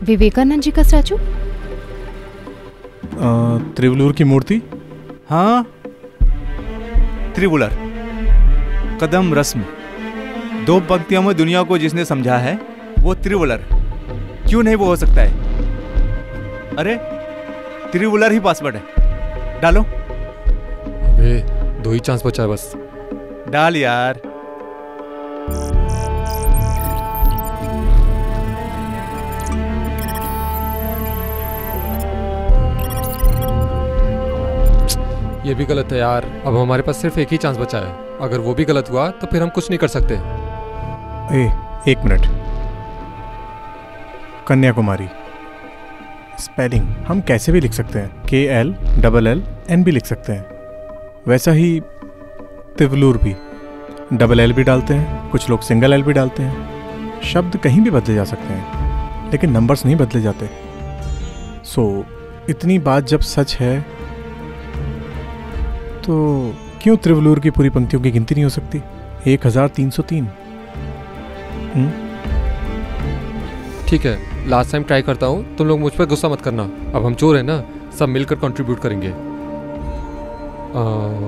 विवेकानंद जी का स्टैचू, त्रिवलूर की मूर्ति। हाँ त्रिवुलर, कदम रस्म। 2 पंक्तियों में दुनिया को जिसने समझा है वो त्रिवुलर। क्यों नहीं वो हो सकता है? अरे त्रिवुलर ही पासवर्ड है, डालो। अबे 2 ही चांस बचा है बस। डाल यार। ये भी गलत है यार। अब हमारे पास सिर्फ एक ही चांस बचा है। अगर वो भी गलत हुआ तो फिर हम कुछ नहीं कर सकते। एक मिनट। कन्याकुमारी स्पेलिंग हम कैसे भी लिख सकते हैं, KLLN भी लिख सकते हैं। वैसा ही तिवलूर भी LL भी डालते हैं, कुछ लोग सिंगल L भी डालते हैं। शब्द कहीं भी बदले जा सकते हैं लेकिन नंबर्स नहीं बदले जाते। सो इतनी बात जब सच है तो क्यों त्रिवलूर की पूरी पंक्तियों की गिनती नहीं हो सकती? 1303। ठीक है, लास्ट टाइम ट्राई करता हूँ। तुम लोग मुझ पर गुस्सा मत करना। अब हम चोर हैं ना, सब मिलकर कंट्रीब्यूट करेंगे।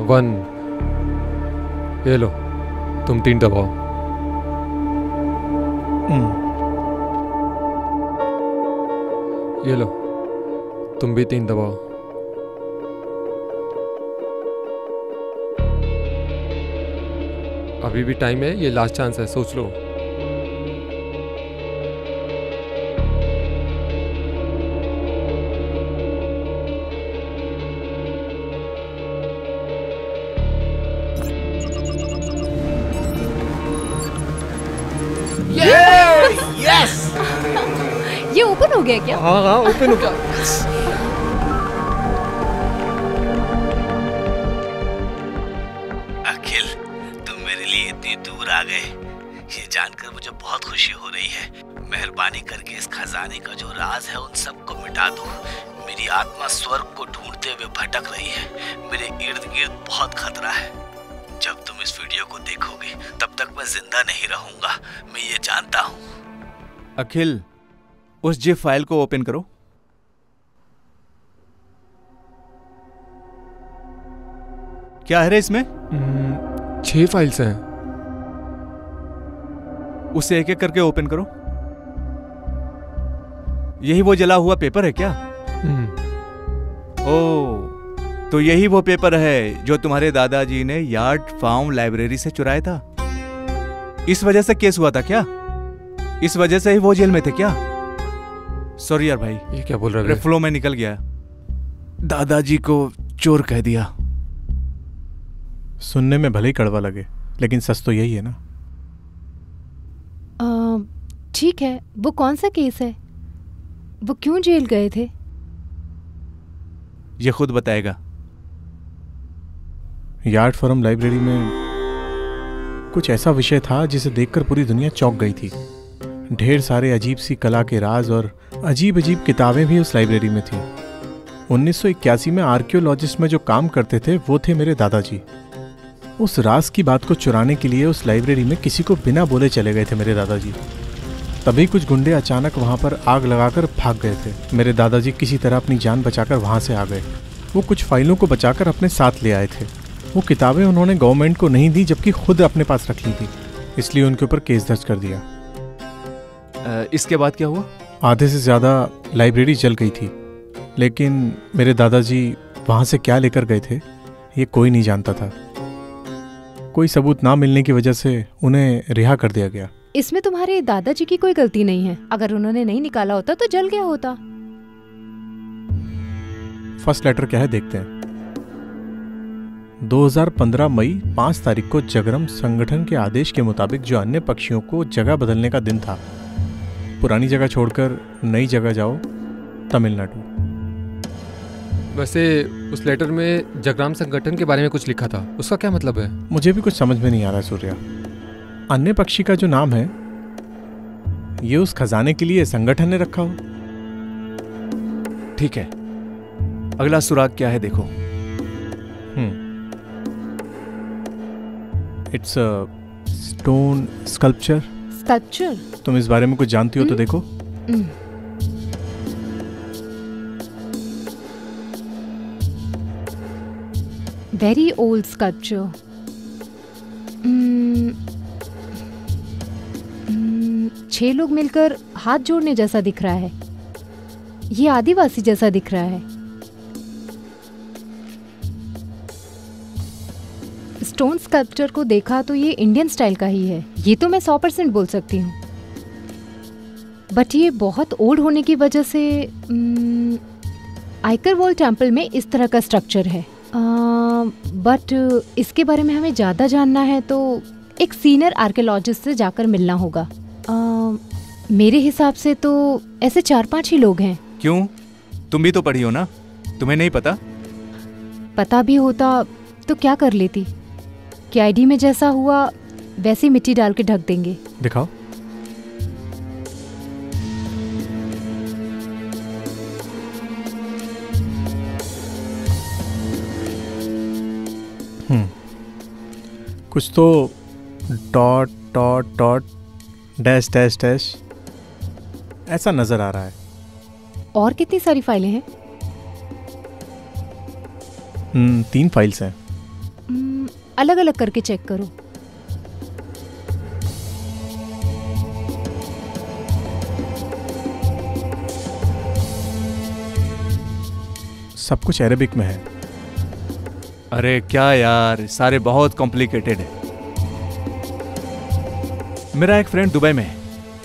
1। ये लो, तुम 3 दबाओ। ये लो, तुम भी 3 दबाओ। अभी भी टाइम है, ये लास्ट चांस है, सोच लो। ये ओपन हो गया क्या? हाँ ओपन हो गया। अखिल, तुम मेरे लिए इतनी दूर आ गए, ये जानकर मुझे बहुत खुशी हो रही है। मेहरबानी करके इस खजाने का जो राज है उन सबको मिटा दो। मेरी आत्मा स्वर्ग को ढूंढते हुए भटक रही है। मेरे इर्द गिर्द बहुत खतरा है। जब तुम इस वीडियो को देखोगे तब तक मैं जिंदा नहीं रहूंगा, मैं ये जानता हूँ। अखिल, उस जिप फाइल को ओपन करो। क्या है रे इसमें? 6 फाइल्स हैं। उसे एक एक करके ओपन करो। यही वो जला हुआ पेपर है क्या? ओह, तो यही वो पेपर है जो तुम्हारे दादाजी ने यार्ड फार्म लाइब्रेरी से चुराया था। इस वजह से केस हुआ था क्या? इस वजह से ही वो जेल में थे क्या? सॉरी यार भाई, ये क्या बोल रहे हो? फ्लो में निकल गया। दादाजी को चोर कह दिया। सुनने में भले ही कड़वा लगे लेकिन सच तो यही है ना। ठीक है, वो कौन सा केस है? वो क्यों जेल गए थे? ये खुद बताएगा। यार्ड फॉरम लाइब्रेरी में कुछ ऐसा विषय था जिसे देखकर पूरी दुनिया चौंक गई थी। ढेर सारे अजीब सी कला के राज और अजीब अजीब किताबें भी उस लाइब्रेरी में थी। 1981 में आर्कियोलॉजिस्ट में जो काम करते थे वो थे मेरे दादाजी। उस राज की बात को चुराने के लिए उस लाइब्रेरी में किसी को बिना बोले चले गए थे मेरे दादाजी। तभी कुछ गुंडे अचानक वहां पर आग लगाकर भाग गए थे। मेरे दादाजी किसी तरह अपनी जान बचाकर वहां से आ गए। वो कुछ फाइलों को बचाकर अपने साथ ले आए थे। वो किताबें उन्होंने गवर्नमेंट को नहीं दी जबकि खुद अपने पास रख ली थी, इसलिए उनके ऊपर केस दर्ज कर दिया। इसके बाद क्या हुआ? आधे से ज़्यादा लाइब्रेरी जल गई थी, लेकिन मेरे दादाजी वहाँ से क्या लेकर गए थे ये कोई नहीं जानता था। कोई सबूत ना मिलने की वजह से उन्हें रिहा कर दिया गया। इसमें तुम्हारे दादाजी की कोई गलती नहीं है। अगर उन्होंने नहीं निकाला होता तो जल गया होता। फर्स्ट लेटर क्या है देखते हैं। 2015 मई 5 तारीख को जगरम संगठन के आदेश के मुताबिक जो अन्य पक्षियों को जगह बदलने का दिन था, पुरानी जगह छोड़कर नई जगह जाओ, तमिलनाडु। वैसे उस लेटर में जगराम संगठन के बारे में कुछ लिखा था, उसका क्या मतलब है? मुझे भी कुछ समझ में नहीं आ रहा सूर्या। अन्य पक्षी का जो नाम है ये उस खजाने के लिए संगठन ने रखा हो। ठीक है, अगला सुराग क्या है देखो। It's a stone sculpture. Sculpture? तुम इस बारे में कुछ जानती हो तो देखो। Very old sculpture. 6 लोग मिलकर हाथ जोड़ने जैसा दिख रहा है। ये आदिवासी जैसा दिख रहा है। स्टोन स्कल्पचर को देखा तो ये इंडियन स्टाइल का ही है, ये तो मैं 100% बोल सकती हूँ। बट ये बहुत ओल्ड होने की वजह से आइकर वॉल टेम्पल में इस तरह का स्ट्रक्चर है। बट इसके बारे में हमें ज़्यादा जानना है तो एक सीनियर आर्कियोलॉजिस्ट से जाकर मिलना होगा। मेरे हिसाब से तो ऐसे 4-5 ही लोग हैं। क्यों, तुम भी तो पढ़ी हो ना, तुम्हें नहीं पता? पता भी होता तो क्या कर लेती। केआईडी में जैसा हुआ वैसी मिट्टी डाल के ढक देंगे। दिखाओ। कुछ तो dot dot dot dash dash dash ऐसा नजर आ रहा है। और कितनी सारी फाइलें हैं? 3 फाइल्स हैं। अलग अलग करके चेक करो। सब कुछ अरेबिक में है। अरे क्या यार, सारे बहुत कॉम्प्लिकेटेड है। मेरा एक फ्रेंड दुबई में है,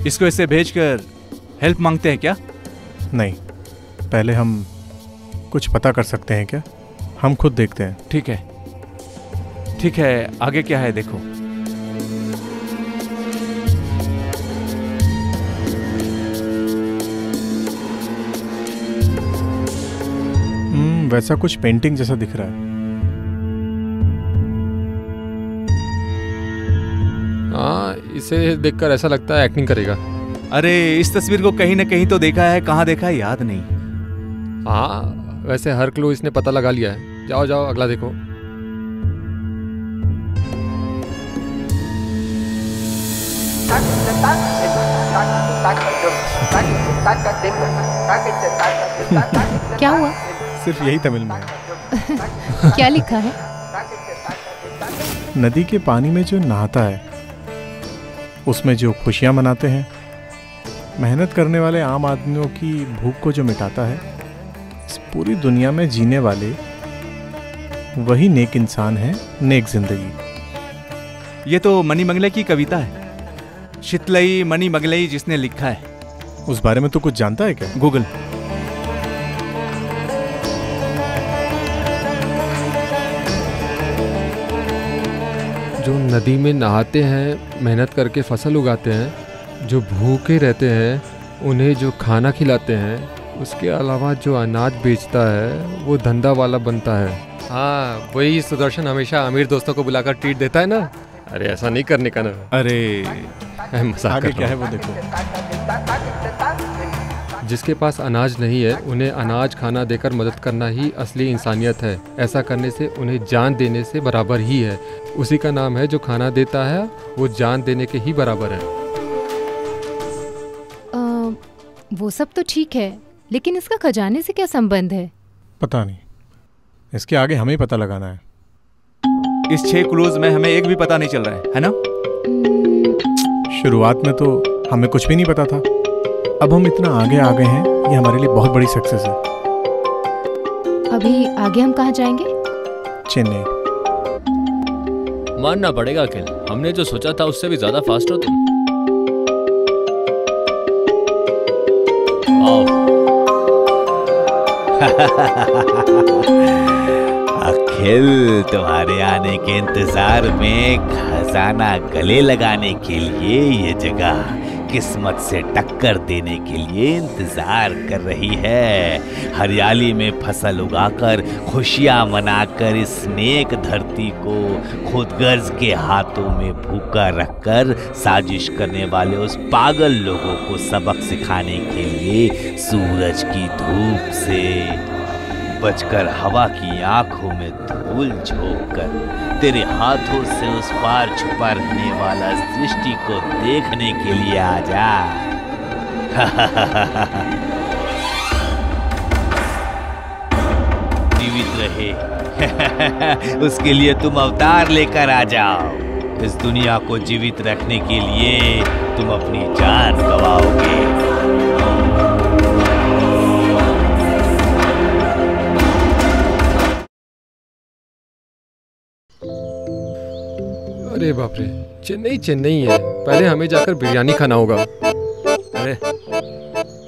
इसको इससे भेजकर हेल्प मांगते हैं क्या? नहीं, पहले हम कुछ पता कर सकते हैं क्या? हम खुद देखते हैं। ठीक है, ठीक है, आगे क्या है देखो। वैसा कुछ पेंटिंग जैसा दिख रहा है। हाँ, इसे देखकर ऐसा लगता है एक्टिंग करेगा। अरे इस तस्वीर को कहीं ना कहीं तो देखा है, कहाँ देखा है याद नहीं। हाँ, वैसे हर क्लू इसने पता लगा लिया है। जाओ जाओ, अगला देखो। क्या हुआ? सिर्फ यही तमिल में है। क्या लिखा है? नदी के पानी में जो नहाता है उसमें जो खुशियां मनाते हैं, मेहनत करने वाले आम आदमियों की भूख को जो मिटाता है, इस पूरी दुनिया में जीने वाले वही नेक इंसान है, नेक जिंदगी। ये तो मणि मंगले की कविता है, शीतलई मणि मंगलई जिसने लिखा है। उस बारे में तो कुछ जानता है क्या? गूगल। जो नदी में नहाते हैं, मेहनत करके फसल उगाते हैं, जो भूखे रहते हैं उन्हें जो खाना खिलाते हैं, उसके अलावा जो अनाज बेचता है वो धंधा वाला बनता है। हाँ, वही सुदर्शन हमेशा अमीर दोस्तों को बुलाकर ट्रीट देता है ना। अरे ऐसा नहीं करने का ना। अरे मजाक कर क्या है वो देखो। जिसके पास अनाज नहीं है उन्हें अनाज खाना देकर मदद करना ही असली इंसानियत है। ऐसा करने से उन्हें जान देने से बराबर ही है। उसी का नाम है जो खाना देता है, वो जान देने के ही बराबर है। वो सब तो ठीक है, लेकिन इसका खजाने से क्या संबंध है? पता नहीं, इसके आगे हमें पता लगाना है। इस 6 क्लूज में हमें एक भी पता नहीं चल रहा है ना? शुरुआत में तो हमें कुछ भी नहीं पता था। अब हम इतना आगे आ गए हैं, ये हमारे लिए बहुत बड़ी सक्सेस है। अभी आगे हम कहाँ जाएंगे? चेन्नई। मानना पड़ेगा अखिल, हमने जो सोचा था उससे भी ज्यादा फास्ट हो तुम। अखिल, तुम्हारे आने के इंतजार में खजाना गले लगाने के लिए ये जगह किस्मत से टक्कर देने के लिए इंतजार कर रही है। हरियाली में फसल उगाकर खुशियां मनाकर इस नेक धरती को खुदगर्ज के हाथों में भूखा रखकर साजिश करने वाले उस पागल लोगों को सबक सिखाने के लिए सूरज की धूप से बचकर हवा की आंखों में धूल झोंककर तेरे हाथों से उस पार छुपा रहने वाला सृष्टि को देखने के लिए आ जा। जीवित रहे उसके लिए तुम अवतार लेकर आ जाओ। इस दुनिया को जीवित रखने के लिए तुम अपनी जान गंवाओगे। अरे बाप रे, चेन्नई चेन्नई है, पहले हमें जाकर बिरयानी खाना होगा। अरे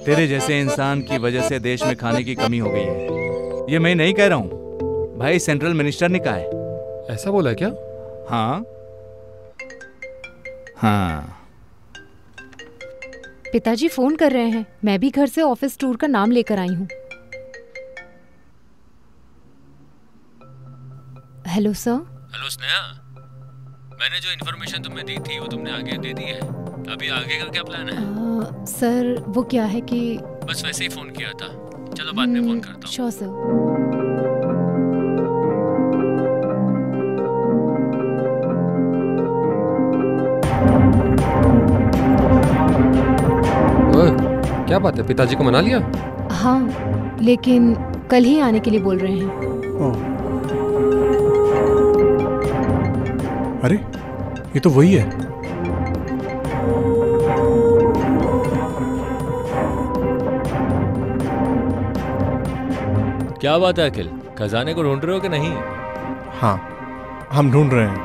तेरे जैसे इंसान की वजह से देश में खाने की कमी हो गई है। ये मैं नहीं कह रहा हूँ भाई, सेंट्रल मिनिस्टर ने कहा है। ऐसा बोला है क्या? हाँ हाँ। पिताजी फोन कर रहे हैं, मैं भी घर से ऑफिस टूर का नाम लेकर आई हूँ। Hello sir. हेलो स्नेहा, मैंने जो इन्फॉर्मेशन तुम्हें दी थी वो तुमने आगे दे दी है। अभी आगे का क्या प्लान है? सर वो क्या है कि बस वैसे ही फोन किया था। चलो बाद में फोन करता हूँ। Sure sir. क्या बात है, पिताजी को मना लिया? हाँ, लेकिन कल ही आने के लिए बोल रहे हैं। अरे ये तो वही है। क्या बात है अखिल, खजाने को ढूंढ रहे हो कि नहीं? हाँ, हम ढूंढ रहे हैं।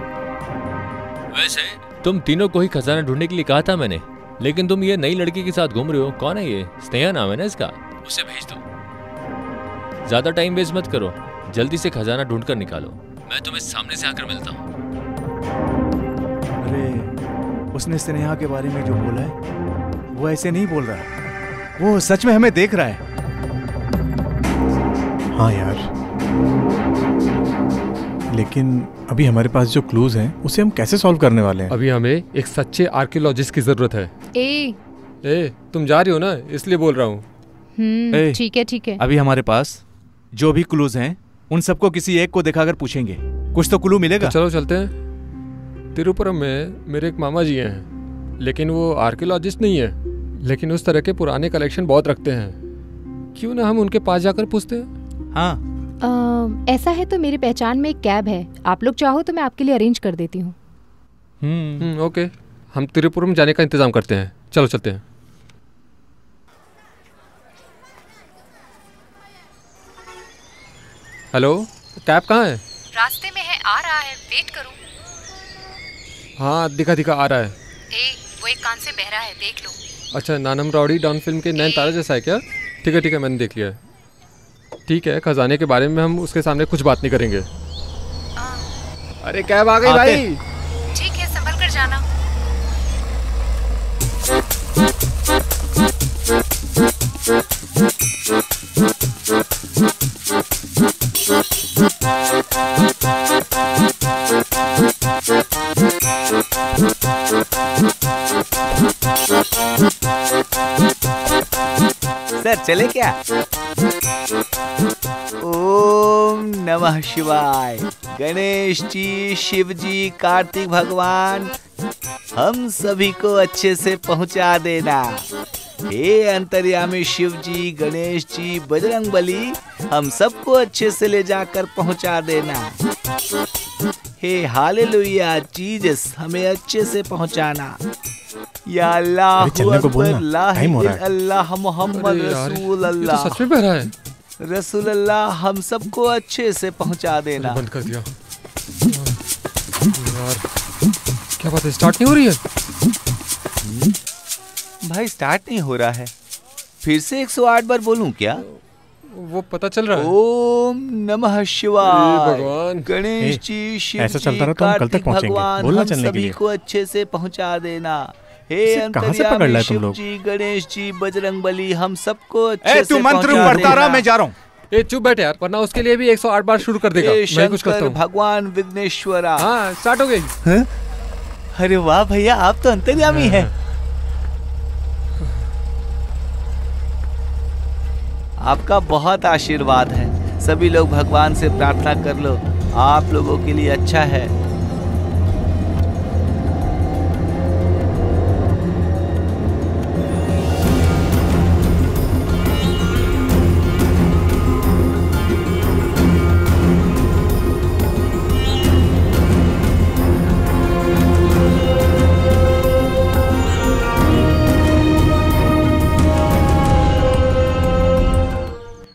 वैसे तुम तीनों को ही खजाना ढूंढने के लिए कहा था मैंने, लेकिन तुम ये नई लड़की के साथ घूम रहे हो। कौन है ये? स्नेहा नाम है ना इसका? उसे भेज दो। ज्यादा टाइम वेस्ट मत करो, जल्दी से खजाना ढूंढ कर निकालो। मैं तुम्हें सामने से आकर मिलता हूँ। अरे उसने स्नेहा के बारे में जो बोला है वो ऐसे नहीं बोल रहा है, वो सच में हमें देख रहा है। हाँ यार, लेकिन अभी हमारे पास जो क्लूज हैं उसे हम कैसे सॉल्व करने वाले हैं? अभी हमें एक सच्चे आर्कियोलॉजिस्ट की जरूरत है। ए तुम जा रही हो ना, इसलिए बोल रहा हूँ। ठीक है ठीक है। अभी हमारे पास जो भी क्लूज हैं उन सबको किसी एक को दिखाकर पूछेंगे, कुछ तो क्लू मिलेगा। तो चलो चलते हैं। तिरुपुरम में मेरे एक मामा जी हैं, लेकिन वो आर्कियोलॉजिस्ट नहीं है, लेकिन उस तरह के पुराने कलेक्शन बहुत रखते हैं। क्यों ना हम उनके पास जाकर पूछते हैं? हाँ। ऐसा है तो मेरी पहचान में एक कैब है, आप लोग चाहो तो मैं आपके लिए अरेंज कर देती हूँ। ओके, हम तिरुपुरम जाने का इंतजाम करते हैं। चलो चलते हैं। हेलो, कैब कहाँ है? रास्ते में है, आ रहा है, वेट करो। हाँ दिखा आ रहा है। वो एक कान से बहरा है, देख लो। अच्छा, नानम राउडी डॉन फिल्म के नैन तारा जैसा है क्या? ठीक है मैंने देख लिया। ठीक है, खजाने के बारे में हम उसके सामने कुछ बात नहीं करेंगे। अरे कैब आ गई भाई। ठीक है, संभल कर जाना। सर चले क्या? ओम नमः शिवाय। गणेश जी, शिव जी, कार्तिक भगवान, हम सभी को अच्छे से पहुंचा देना। हे अंतर्यामी शिव जी, गणेश जी, बजरंगबली, हम सबको अच्छे से ले जाकर पहुंचा देना। हे हालेलुया जीसस, हमें अच्छे से पहुंचाना। या अल्लाह अल्लाह मोहम्मद रसूल अल्लाह। सच में बह रहा है। रसूल अल्लाह, हम सबको अच्छे से पहुंचा देना। बंद कर दिया यार, क्या बात है, स्टार्ट नहीं हो रही है? भाई स्टार्ट नहीं हो रहा है, फिर से 108 बार बोलूं क्या? वो पता चल रहा है। ओम नमः शिवाय। भगवान। गणेश जी, शिव ऐसा जी, चलता रहा तो हम कल तक कार्तिक पहुंचेंगे। भगवान, बोलना हम चलने के सभी लिए। को अच्छे से पहुंचा देना। हे इसे कहाँ से पकड़ अंतर्यामी लाए तुम शिव लोग? जी, गणेश जी, बजरंगबली, हम सबको अच्छे ए, से तू मंत्र पहुंचा पढ़ता रहा, देना। मैं जा रहा हूँ। ए चुप बैठ यार, वरना उसके लिए भी 108 बार शुरू कर देगा। हे मैं कुछ करता शंकर हूँ। भगवान विघ्नेश्वरा। हाँ स्टार्ट हो गई। अरे वाह भैया, आप तो अंतर्यामी हैं। आपका बहुत आशीर्वाद है। सभी लोग भगवान से प्रार्थना कर लो, आप लोगों के लिए अच्छा है।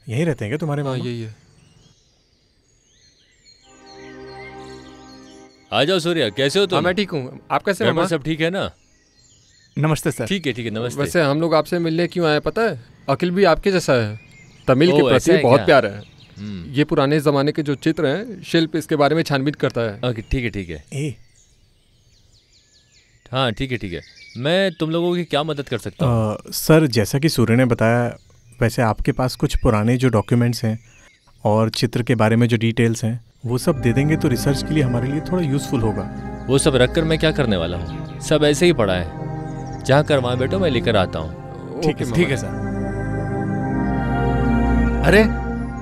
यहीं रहते हैं क्या तुम्हारे हाँ मामा? यही है। आ जाओ सूर्या, कैसे हो हाँ तुम? मैं ठीक हूँ, आप कैसे घर पर मामा? सब ठीक है ना? नमस्ते सर। ठीक है नमस्ते। वैसे हम लोग आपसे मिलने क्यों आए पता है? अखिल भी आपके जैसा है, तमिल के ओह, ऐसा प्रति है बहुत क्या? प्यार है। हम्म, ये पुराने जमाने के जो चित्र हैं, शिल्प, इसके बारे में छानबीन करता है। ओके ठीक है। ए, हाँ ठीक है। मैं तुम लोगों की क्या मदद कर सकता हूँ? सर जैसा कि सूर्य ने बताया, वैसे आपके पास कुछ पुराने जो डॉक्यूमेंट्स हैं और चित्र के बारे में जो डिटेल्स हैं वो सब दे देंगे तो रिसर्च के लिए हमारे लिए थोड़ा यूज़फुल होगा। वो सब रखकर मैं क्या करने वाला हूँ? सब ऐसे ही पड़ा है। जहाँ करवाएं बेटो, मैं लेकर आता हूँ। ठीक है, ओके, ठीक है सर। अरे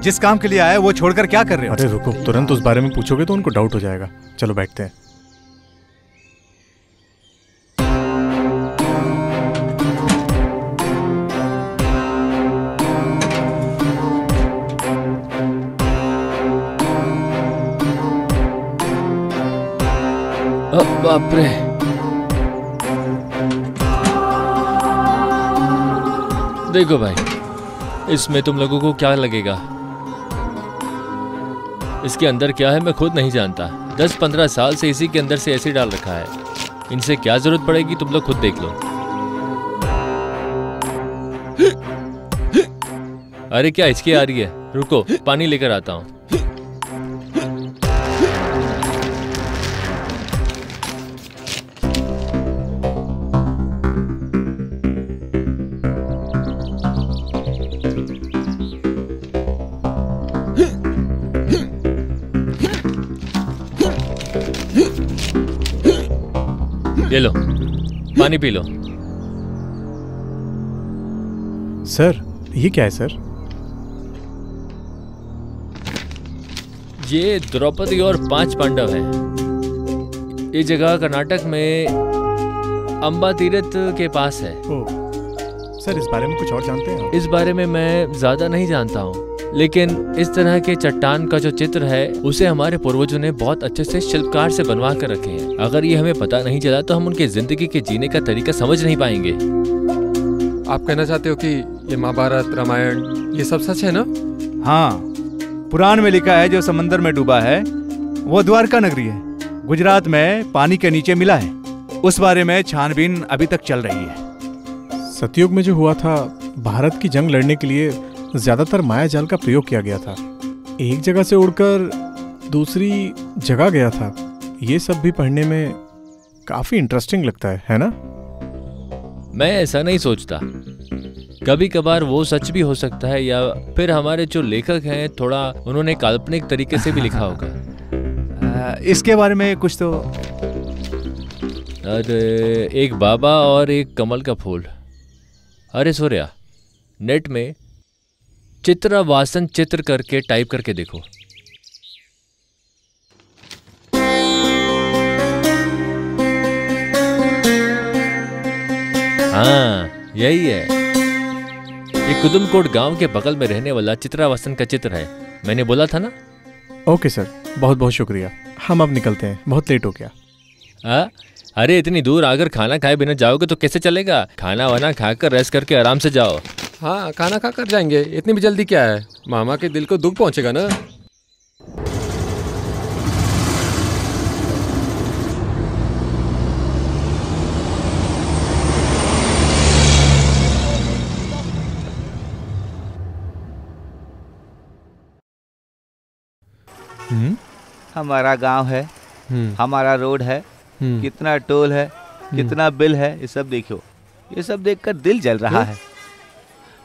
जिस काम के लिए आए वो छोड़कर क्या कर रहे हो? अरे रुको, तुरंत उस बारे में पूछोगे तो उनको डाउट हो जाएगा। चलो बैठते हैं। बाप रे, देखो भाई, इसमें तुम लोगों को क्या लगेगा? इसके अंदर क्या है मैं खुद नहीं जानता। 10-15 साल से इसी के अंदर से ऐसे डाल रखा है। इनसे क्या जरूरत पड़ेगी तुम लोग खुद देख लो। अरे क्या हिचकी आ रही है? रुको, पानी लेकर आता हूँ। ये लो, पानी पी लो। सर ये क्या है सर? ये द्रौपदी और 5 पांडव हैं। ये जगह कर्नाटक में अंबा तीरथ के पास है। ओ, सर इस बारे में कुछ और जानते हैं आप? इस बारे में मैं ज्यादा नहीं जानता हूँ, लेकिन इस तरह के चट्टान का जो चित्र है उसे हमारे पूर्वजों ने बहुत अच्छे से शिल्पकार से बनवा कर रखे हैं। अगर ये हमें पता नहीं चला तो हम उनके जिंदगी के जीने का तरीका समझ नहीं पाएंगे। आप कहना चाहते हो कि ये महाभारत, रामायण, ये सब सच है ना? हाँ, पुराण में लिखा है जो समंदर में डूबा है वो द्वारका नगरी है, गुजरात में पानी के नीचे मिला है। उस बारे में छानबीन अभी तक चल रही है। सतयुग में जो हुआ था, भारत की जंग लड़ने के लिए ज्यादातर माया जाल का प्रयोग किया गया था। एक जगह से उड़कर दूसरी जगह गया था। ये सब भी पढ़ने में काफी इंटरेस्टिंग लगता है ना? मैं ऐसा नहीं सोचता। कभी कभार वो सच भी हो सकता है, या फिर हमारे जो लेखक हैं थोड़ा उन्होंने काल्पनिक तरीके से भी लिखा होगा। इसके बारे में कुछ तो। अरे एक बाबा और एक कमल का फूल। अरे सूर्या, नेट में चित्रवासन चित्र करके टाइप करके देखो। हाँ यही है। ये कुदुमकोट गांव के बगल में रहने वाला चित्रवासन का चित्र है। मैंने बोला था ना। ओके सर, बहुत बहुत शुक्रिया। हम अब निकलते हैं, बहुत लेट हो गया। अरे इतनी दूर आकर खाना खाए बिना जाओगे तो कैसे चलेगा? खाना वाना खाकर रेस्ट करके आराम से जाओ। हाँ खाना खा कर जाएंगे, इतनी भी जल्दी क्या है? मामा के दिल को दुख पहुंचेगा ना। हमारा गांव है, हमारा रोड है, कितना टोल है, कितना बिल है, ये सब देखो। ये सब देखकर दिल जल रहा है।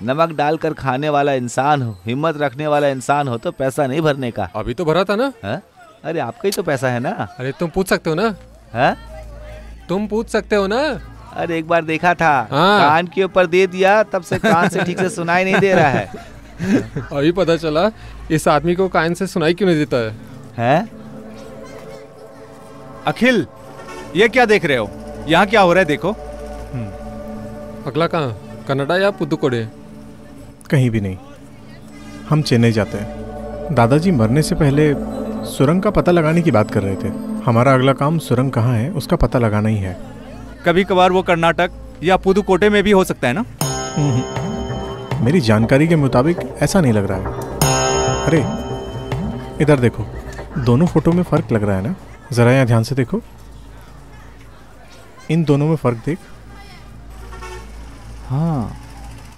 नमक डालकर खाने वाला इंसान हो, हिम्मत रखने वाला इंसान हो तो पैसा नहीं भरने का। अभी तो भरा था ना। है? अरे आपका ही तो पैसा है ना। अरे तुम पूछ सकते हो ना। है? तुम पूछ सकते हो ना। अरे एक बार देखा था, हाँ। कान के ऊपर दे दिया, तब से कान से ठीक से सुनाई नहीं दे रहा है। अभी पता चला इस आदमी को कान से सुनाई क्यों नहीं देता है। हैं? अखिल, ये क्या देख रहे हो? यहाँ क्या हो रहा है देखो। अगला कहाँ, कनाडा या पुदुकोड़े? कहीं भी नहीं, हम चेन्नई जाते हैं। दादाजी मरने से पहले सुरंग का पता लगाने की बात कर रहे थे। हमारा अगला काम सुरंग कहाँ है उसका पता लगाना ही है। कभी कभार वो कर्नाटक या पुदुकोटे में भी हो सकता है ना। मेरी जानकारी के मुताबिक ऐसा नहीं लग रहा है। अरे इधर देखो, दोनों फोटो में फर्क लग रहा है ना। जरा यहाँ ध्यान से देखो, इन दोनों में फर्क देख। हाँ,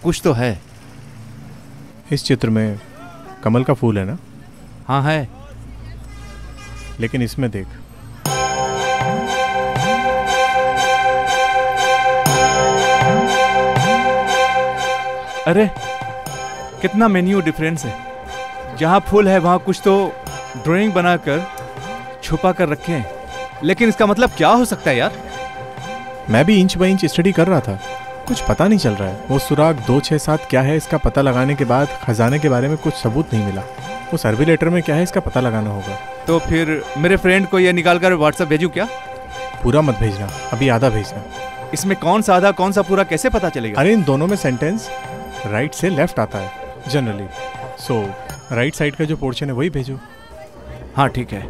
कुछ तो है। इस चित्र में कमल का फूल है ना। हाँ है, लेकिन इसमें देख, अरे कितना मेन्यू डिफरेंस है। जहाँ फूल है वहाँ कुछ तो ड्राइंग बनाकर छुपा कर रखे हैं। लेकिन इसका मतलब क्या हो सकता है यार? मैं भी इंच बाय इंच स्टडी कर रहा था, कुछ पता नहीं चल रहा है। वो सुराग 267 क्या है इसका पता लगाने के बाद खजाने के बारे में कुछ सबूत नहीं मिला। वो सर्वे लेटर में क्या है इसका पता लगाना होगा। तो फिर मेरे फ्रेंड को ये निकाल कर व्हाट्सएप भेजूं क्या? पूरा मत भेजना, अभी आधा भेजना। इसमें कौन सा आधा कौन सा पूरा कैसे पता चलेगा? अरे इन दोनों में सेंटेंस राइट से लेफ्ट आता है जनरली, सो राइट साइड का जो पोर्शन है वही भेजो। हाँ ठीक है।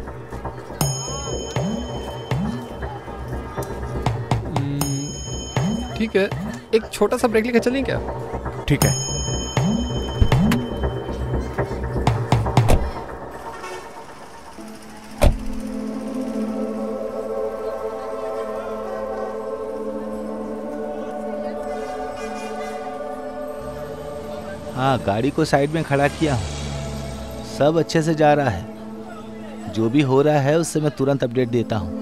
ठीक है, एक छोटा सा ब्रेक लेकर चलें क्या? ठीक है। हाँ, गाड़ी को साइड में खड़ा किया हूँ, सब अच्छे से जा रहा है। जो भी हो रहा है उससे मैं तुरंत अपडेट देता हूँ।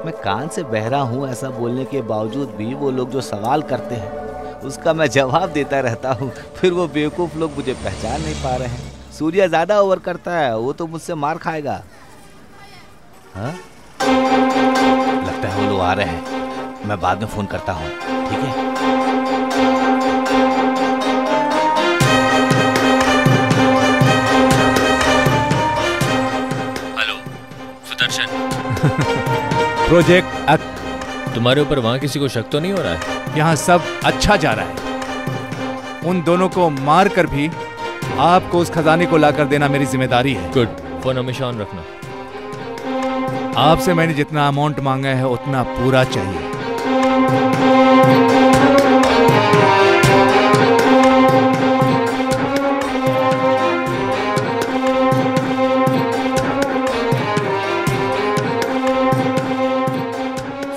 मैं कान से बहरा हूँ ऐसा बोलने के बावजूद भी वो लोग जो सवाल करते हैं उसका मैं जवाब देता रहता हूँ। फिर वो बेवकूफ़ लोग मुझे पहचान नहीं पा रहे हैं। सूर्या ज़्यादा ओवर करता है, वो तो मुझसे मार खाएगा। हाँ, लगता है वो लोग आ रहे हैं। मैं बाद में फ़ोन करता हूँ, ठीक है? प्रोजेक्ट तुम्हारे ऊपर वहां किसी को शक तो नहीं हो रहा है? यहाँ सब अच्छा जा रहा है। उन दोनों को मार कर भी आपको उस खजाने को लाकर देना मेरी जिम्मेदारी है। गुड, फोन हमेशा ऑन रखना। आपसे मैंने जितना अमाउंट मांगा है उतना पूरा चाहिए।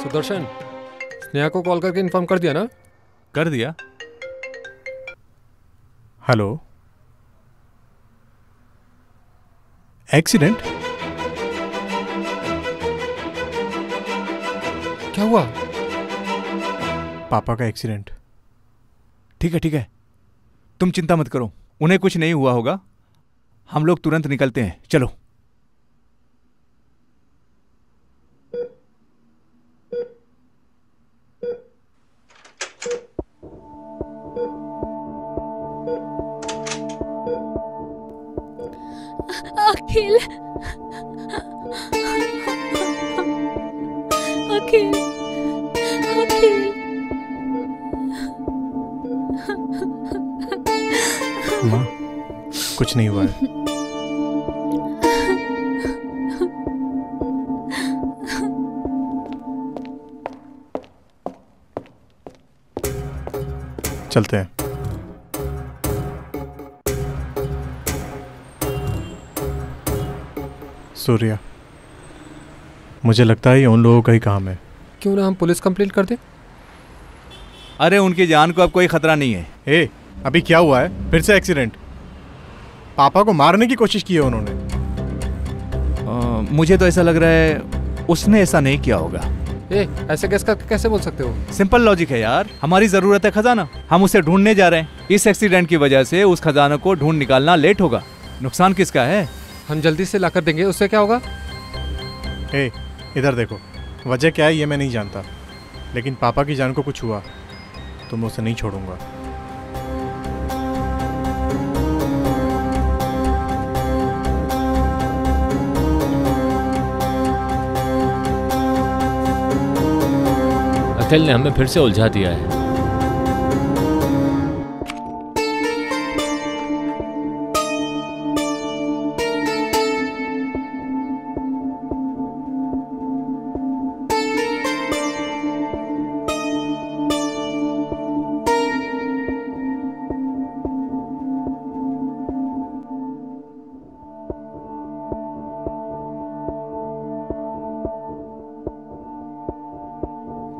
सुदर्शन, स्नेहा को कॉल करके इन्फॉर्म कर दिया ना? कर दिया। Hello, accident? क्या हुआ? पापा का एक्सीडेंट। ठीक है ठीक है, तुम चिंता मत करो, उन्हें कुछ नहीं हुआ होगा। हम लोग तुरंत निकलते हैं, चलो। अखिल, अखिल, अखिल। माँ, कुछ नहीं हुआ है। चलते हैं। सूर्या, मुझे लगता है ये उन लोगों का ही काम है। क्यों ना हम पुलिस कंप्लेंट कर दें? अरे उनकी जान को अब कोई खतरा नहीं है। ए, अभी क्या हुआ है? फिर से एक्सीडेंट? पापा को मारने की कोशिश की है उन्होंने। मुझे तो ऐसा लग रहा है उसने ऐसा नहीं किया होगा। ऐसे गेस करके कैसे बोल सकते हो? सिंपल लॉजिक है यार, हमारी जरूरत है खजाना, हम उसे ढूंढने जा रहे हैं। इस एक्सीडेंट की वजह से उस खजाना को ढूंढ निकालना लेट होगा। नुकसान किसका है? हम जल्दी से लाकर देंगे, उससे क्या होगा? इधर देखो, वजह क्या है ये मैं नहीं जानता, लेकिन पापा की जान को कुछ हुआ तो मैं उसे नहीं छोड़ूंगा। अखिल ने हमें फिर से उलझा दिया है।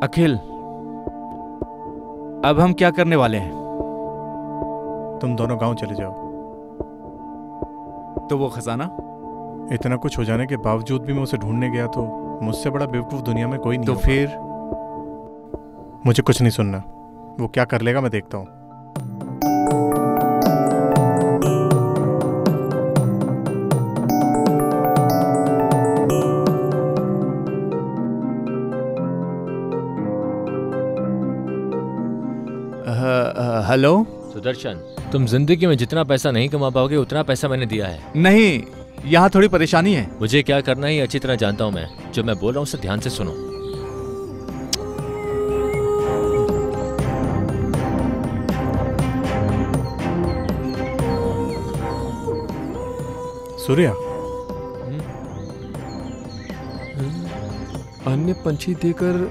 अखिल, अब हम क्या करने वाले हैं? तुम दोनों गांव चले जाओ। तो वो खजाना? इतना कुछ हो जाने के बावजूद भी मैं उसे ढूंढने गया तो मुझसे बड़ा बेवकूफ दुनिया में कोई नहीं तो होगा। फिर मुझे कुछ नहीं सुनना, वो क्या कर लेगा मैं देखता हूँ। हेलो सुदर्शन, तुम जिंदगी में जितना पैसा नहीं कमा पाओगे उतना पैसा मैंने दिया है। नहीं, यहाँ थोड़ी परेशानी है। मुझे क्या करना है अच्छी तरह जानता हूँ मैं। जो मैं बोल रहा हूँ उसे ध्यान से सुनो। सूर्या, अन्य पंछी देकर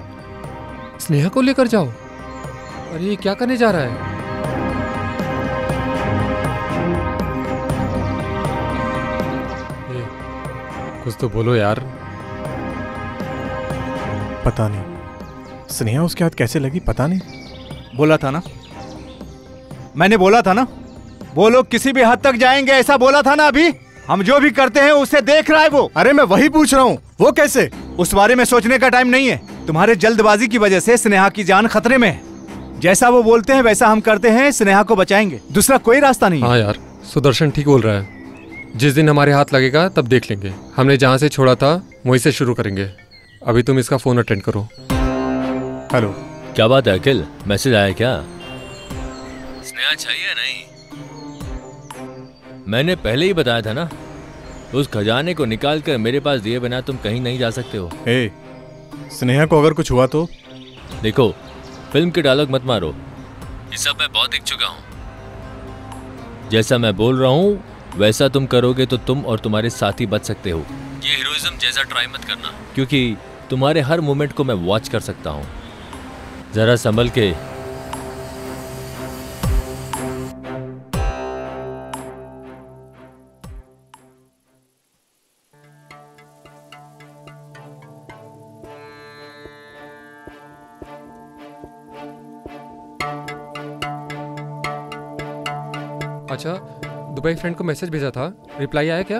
स्नेहा को लेकर जाओ। अरे ये क्या करने जा रहा है? कुछ तो बोलो यार। पता नहीं स्नेहा उसके हाथ कैसे लगी, पता नहीं। बोला था ना, मैंने बोला था ना, वो लोग किसी भी हद तक जाएंगे, ऐसा बोला था ना। अभी हम जो भी करते हैं उसे देख रहा है वो। अरे मैं वही पूछ रहा हूँ, वो कैसे? उस बारे में सोचने का टाइम नहीं है। तुम्हारे जल्दबाजी की वजह से स्नेहा की जान खतरे में है। जैसा वो बोलते हैं वैसा हम करते हैं, स्नेहा को बचाएंगे, दूसरा कोई रास्ता नहीं है। हाँ यार, सुदर्शन ठीक बोल रहा है। जिस दिन हमारे हाथ लगेगा तब देख लेंगे। हमने जहाँ से छोड़ा था वहीं से शुरू करेंगे। अभी तुम इसका फोन अटेंड करो। हेलो, क्या बात है अखिल, मैसेज आया क्या? स्नेहा चाहिए नहीं? मैंने पहले ही बताया था ना, उस खजाने को निकाल कर मेरे पास दिए बिना तुम कहीं नहीं जा सकते हो। स्नेहा को अगर कुछ हुआ तो? देखो, फिल्म के डायलॉग मत मारो, ये सब मैं बहुत देख चुका हूँ। जैसा मैं बोल रहा हूँ वैसा तुम करोगे तो तुम और तुम्हारे साथी बच सकते हो। ये हीरोइज्म जैसा ट्राई मत करना, क्योंकि तुम्हारे हर मूवमेंट को मैं वॉच कर सकता हूँ। जरा संभल के। अच्छा, दुबई फ्रेंड को मैसेज भेजा था, रिप्लाई आया क्या?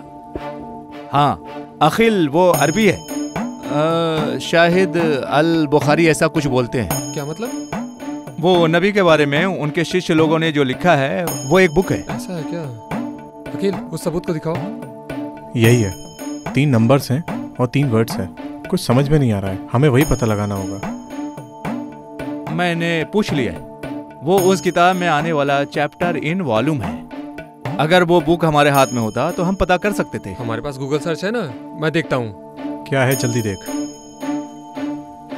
हाँ, अखिल वो अरबी है, शाहिद अल बुखारी ऐसा कुछ बोलते हैं। क्या मतलब? वो नबी के बारे में उनके शिष्य लोगों ने जो लिखा है वो एक बुक है। ऐसा है क्या? अखिल, उस सबूत को दिखाओ। यही है, 3 नंबर्स हैं और 3 वर्ड्स हैं। कुछ समझ में नहीं आ रहा है, हमें वही पता लगाना होगा। मैंने पूछ लिया है, वो उस किताब में आने वाला चैप्टर इन वॉल्यूम है। अगर वो बुक हमारे हाथ में होता तो हम पता कर सकते थे। हमारे पास गूगल सर्च है ना, मैं देखता हूँ। क्या है, जल्दी देख।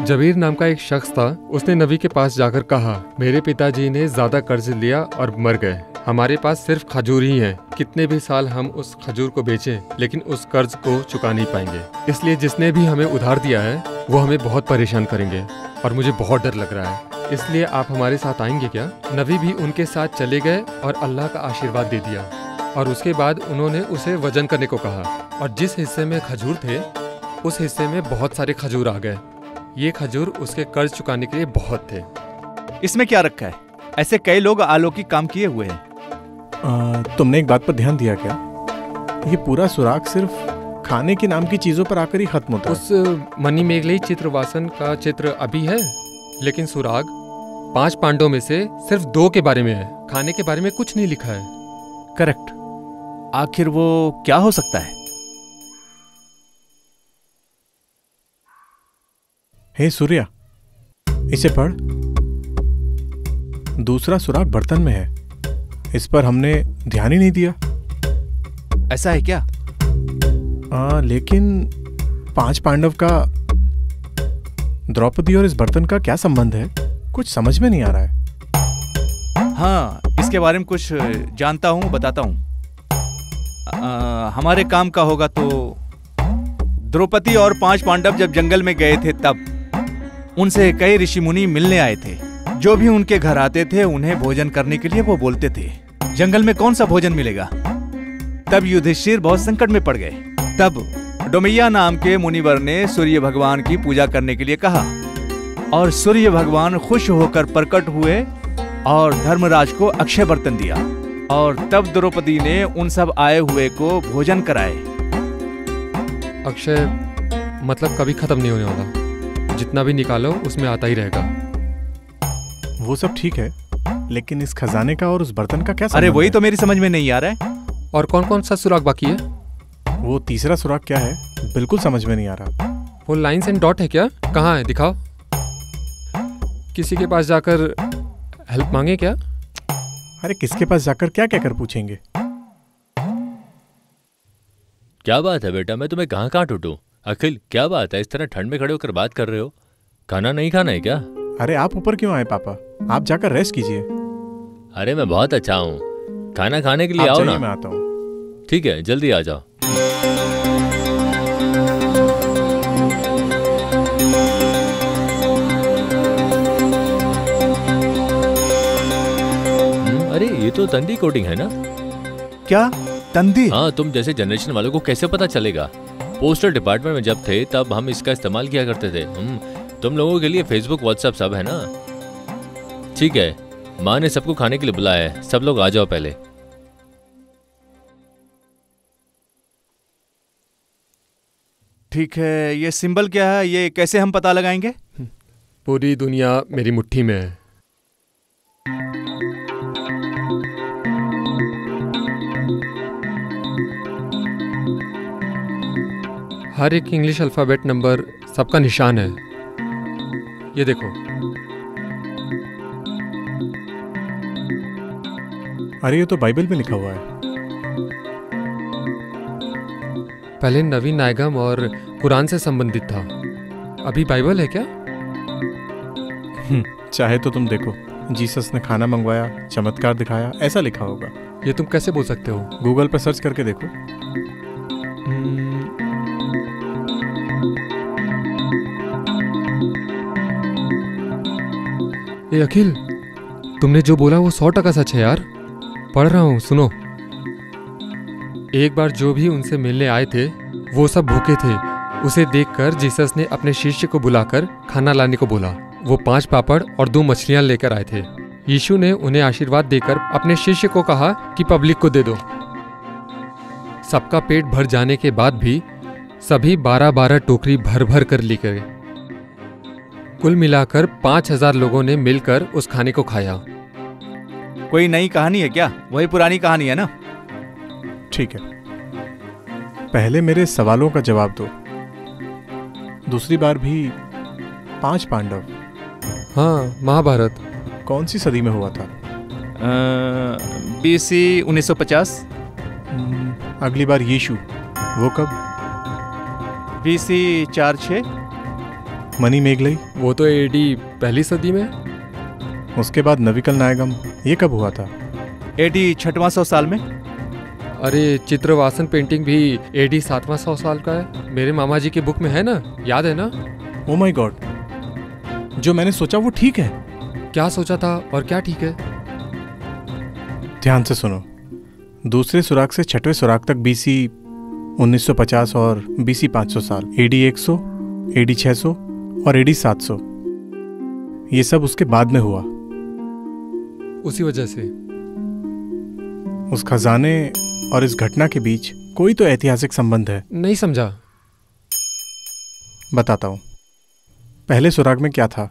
जबीर नाम का एक शख्स था, उसने नबी के पास जाकर कहा, मेरे पिताजी ने ज्यादा कर्ज लिया और मर गए। हमारे पास सिर्फ खजूर ही है। कितने भी साल हम उस खजूर को बेचें, लेकिन उस कर्ज को चुका नहीं पाएंगे। इसलिए जिसने भी हमें उधार दिया है वो हमें बहुत परेशान करेंगे और मुझे बहुत डर लग रहा है। इसलिए आप हमारे साथ आएंगे क्या? नबी भी उनके साथ चले गए और अल्लाह का आशीर्वाद दे दिया। और उसके बाद उन्होंने उसे वजन करने को कहा, और जिस हिस्से में खजूर थे उस हिस्से में बहुत सारे खजूर आ गए। ये खजूर उसके कर्ज चुकाने के लिए बहुत थे। इसमें क्या रखा है? ऐसे कई लोग अलौकिक काम किए हुए हैं। तुमने एक बात पर ध्यान दिया क्या? ये पूरा सुराग सिर्फ खाने के नाम की चीजों पर आकर ही खत्म होता है। उस मनी मेघले चित्रवासन का चित्र अभी है, लेकिन सुराग 5 पांडवों में से सिर्फ 2 के बारे में है। खाने के बारे में कुछ नहीं लिखा है। करेक्ट। आखिर वो क्या हो सकता है? हे सूर्या, इसे पढ़। दूसरा सुराग बर्तन में है। इस पर हमने ध्यान ही नहीं दिया। ऐसा है क्या? लेकिन 5 पांडव का द्रौपदी और इस बर्तन का क्या संबंध है? कुछ समझ में नहीं आ रहा है। हाँ, इसके बारे में कुछ जानता हूँ, बताता हूँ। हमारे काम का होगा तो द्रौपदी और 5 पांडव जब जंगल में गए थे तब उनसे कई ऋषि मुनि मिलने आए थे। जो भी उनके घर आते थे उन्हें भोजन करने के लिए वो बोलते थे। जंगल में कौन सा भोजन मिलेगा? तब युधिष्ठिर बहुत संकट में पड़ गए। तब डोमैया नाम के मुनिवर ने सूर्य भगवान की पूजा करने के लिए कहा और सूर्य भगवान खुश होकर प्रकट हुए और धर्मराज को अक्षय बर्तन दिया और तब द्रौपदी ने उन सब आए हुए को भोजन कराए। अक्षय मतलब कभी खत्म नहीं होने वाला। जितना भी निकालो उसमें आता ही रहेगा। वो सब ठीक है, लेकिन इस खजाने का और उस बर्तन का क्या संबंध? अरे वही तो मेरी समझ में नहीं आ रहा है। और कौन कौन सा सुराग बाकी है? वो तीसरा सुराग क्या है, बिल्कुल समझ में नहीं आ रहा। वो लाइन्स एंड डॉट है क्या? कहाँ है, दिखाओ। किसी के पास जाकर हेल्प मांगे क्या? अरे किसके पास जाकर क्या कहकर पूछेंगे? क्या बात है बेटा, मैं तुम्हें कहाँ कहाँ टूटूं? अखिल, क्या बात है, इस तरह ठंड में खड़े होकर बात कर रहे हो? खाना नहीं खाना है क्या? अरे आप ऊपर क्यों आए पापा? आप जाकर रेस्ट कीजिए। अरे मैं बहुत अच्छा हूँ, खाना खाने के लिए आओ ना। मैं आता हूँ। ठीक है, जल्दी आ जाओ। अरे ये तो तंदी कोटिंग है ना? क्या तंदी? हाँ, तुम जैसे जनरेशन वालों को कैसे पता चलेगा? पोस्टर डिपार्टमेंट में जब थे तब हम इसका इस्तेमाल किया करते थे। तुम लोगों के लिए फेसबुक व्हाट्सएप सब है ना। ठीक है, माँ ने सबको खाने के लिए बुलाया है, सब लोग आ जाओ पहले। ठीक है, ये सिंबल क्या है? ये कैसे हम पता लगाएंगे? पूरी दुनिया मेरी मुट्ठी में है। हर एक इंग्लिश अल्फ़ाबेट नंबर सबका निशान है। ये देखो। अरे ये तो बाइबल में लिखा हुआ है। पहले नवीन नायगम और कुरान से संबंधित था, अभी बाइबल है क्या? चाहे तो तुम देखो, जीसस ने खाना मंगवाया, चमत्कार दिखाया, ऐसा लिखा होगा। ये तुम कैसे बोल सकते हो? गूगल पर सर्च करके देखो। ए अखिल, तुमने जो बोला वो 100% सच है यार। पढ़ रहा हूँ, सुनो। एक बार जो भी उनसे मिलने आए थे वो सब भूखे थे। उसे देखकर जीसस ने अपने शिष्य को बुलाकर खाना लाने को बोला। वो 5 पापड़ और 2 मछलियां लेकर आए थे। यीशु ने उन्हें आशीर्वाद देकर अपने शिष्य को कहा कि पब्लिक को दे दो। सबका पेट भर जाने के बाद भी सभी 12-12 टोकरी भर भर कर लेकर गए। कुल मिलाकर 5000 लोगों ने मिलकर उस खाने को खाया। कोई नई कहानी है क्या? वही पुरानी कहानी है ना? ठीक है, पहले मेरे सवालों का जवाब दो। दूसरी बार भी 5 पांडव। हाँ, महाभारत। कौन सी सदी में हुआ था? BC 1950। अगली बार यीशु, वो कब? BC 4-6। मनी मेघलई, वो तो AD पहली सदी में। उसके बाद नविकल नायगम, ये कब हुआ था? AD 6वां 100 साल में। अरे चित्रवासन पेंटिंग भी AD 7वां 100 साल का है। मेरे मामा जी के बुक में है ना, याद है ना? ओ माय गॉड, जो मैंने सोचा वो ठीक है। क्या सोचा था और क्या ठीक है? ध्यान से सुनो। दूसरे सुराग से 6वें सुराग तक BC 1950 और BC 500 साल, AD 100, AD 600 और AD 700, ये सब उसके बाद में हुआ। उसी वजह से उस खजाने और इस घटना के बीच कोई तो ऐतिहासिक संबंध है। नहीं समझा। बताता हूँ। पहले सुराग में क्या था?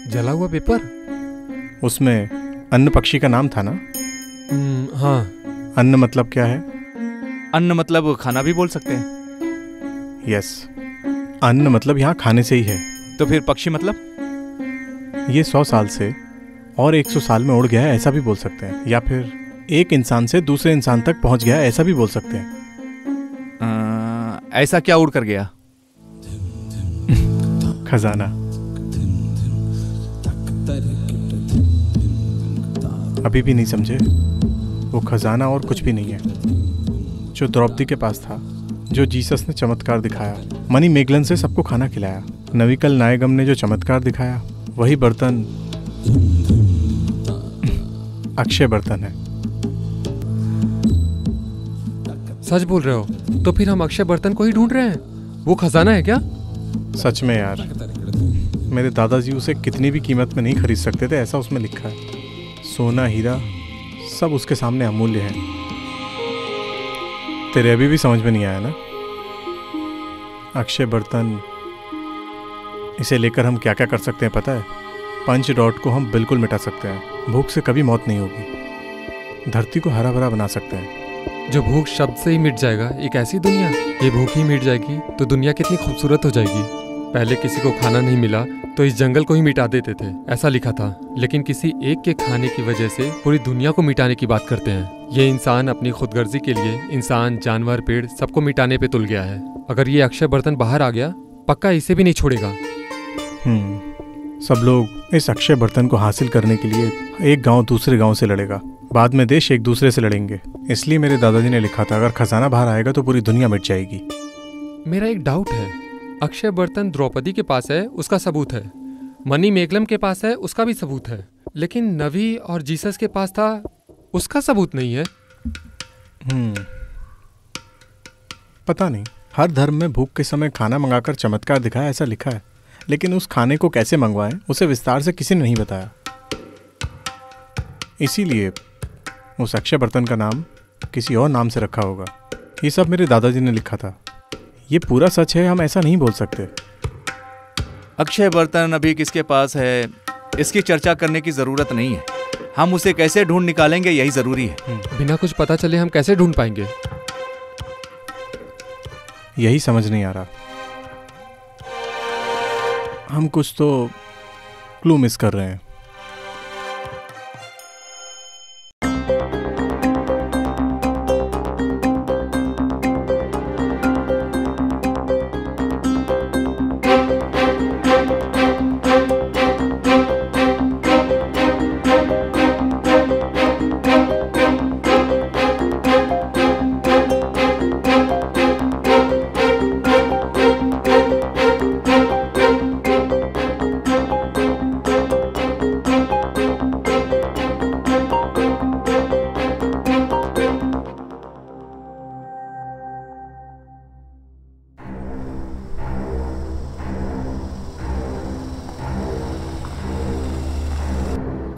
जला हुआ पेपर। उसमें अन्न पक्षी का नाम था ना? हाँ। अन्न मतलब क्या है? अन्न मतलब खाना भी बोल सकते हैं। यस, अन्न मतलब यहाँ खाने से ही है। तो फिर पक्षी मतलब? ये 100 साल से और 100 साल में उड़ गया है, ऐसा भी बोल सकते हैं। या फिर एक इंसान से दूसरे इंसान तक पहुंच गया है, ऐसा भी बोल सकते हैं। ऐसा क्या उड़ कर गया? खजाना। अभी भी नहीं समझे? वो खजाना और कुछ भी नहीं है जो द्रौपदी के पास था, जो जीसस ने चमत्कार दिखाया, मनी मेगलन से सबको खाना खिलाया, नविकल नायगम ने जो चमत्कार दिखाया, वही बर्तन अक्षय बर्तन है। सच बोल रहे हो? तो फिर हम अक्षय बर्तन को ही ढूंढ रहे हैं? वो खजाना है क्या? सच में यार, मेरे दादाजी उसे कितनी भी कीमत में नहीं खरीद सकते थे, ऐसा उसमें लिखा है। सोना हीरा सब उसके सामने अमूल्य है। तेरे अभी भी समझ में नहीं आया ना? अक्षय बर्तन, इसे लेकर हम क्या क्या कर सकते हैं पता है? पंच डॉट को हम बिल्कुल मिटा सकते हैं। भूख से कभी मौत नहीं होगी। धरती को हरा भरा बना सकते हैं। जो भूख शब्द से ही मिट जाएगा, एक ऐसी दुनिया। ये भूख ही मिट जाएगी तो दुनिया कितनी खूबसूरत हो जाएगी। पहले किसी को खाना नहीं मिला तो इस जंगल को ही मिटा देते थे, ऐसा लिखा था। लेकिन किसी एक के खाने की वजह से पूरी दुनिया को मिटाने की बात करते हैं। ये इंसान अपनी खुदगर्जी के लिए इंसान, जानवर, पेड़ सबको मिटाने पे तुल गया है। अगर ये अक्षय बर्तन बाहर आ गया, पक्का इसे भी नहीं छोड़ेगा। सब लोग इस अक्षय बर्तन को हासिल करने के लिए एक गांव दूसरे गांव से लड़ेगा, बाद में देश एक दूसरे से लड़ेंगे। इसलिए मेरे दादाजी ने लिखा था, अगर खजाना बाहर आएगा तो पूरी दुनिया मिट जाएगी। मेरा एक डाउट है, अक्षय बर्तन द्रौपदी के पास है, उसका सबूत है। मनी मेगलम के पास है, उसका भी सबूत है। लेकिन नवी और जीसस के पास था, उसका सबूत नहीं है। पता नहीं, हर धर्म में भूख के समय खाना मंगाकर चमत्कार दिखाया, ऐसा लिखा है। लेकिन उस खाने को कैसे मंगवाएं, उसे विस्तार से किसी ने नहीं बताया। इसीलिए उस अक्षय बर्तन का नाम किसी और नाम से रखा होगा। ये सब मेरे दादाजी ने लिखा था। ये पूरा सच है, हम ऐसा नहीं बोल सकते। अक्षय बर्तन अभी किसके पास है, इसकी चर्चा करने की जरूरत नहीं है। हम उसे कैसे ढूंढ निकालेंगे, यही जरूरी है। बिना कुछ पता चले हम कैसे ढूंढ पाएंगे? यही समझ नहीं आ रहा। हम कुछ तो क्लू मिस कर रहे हैं।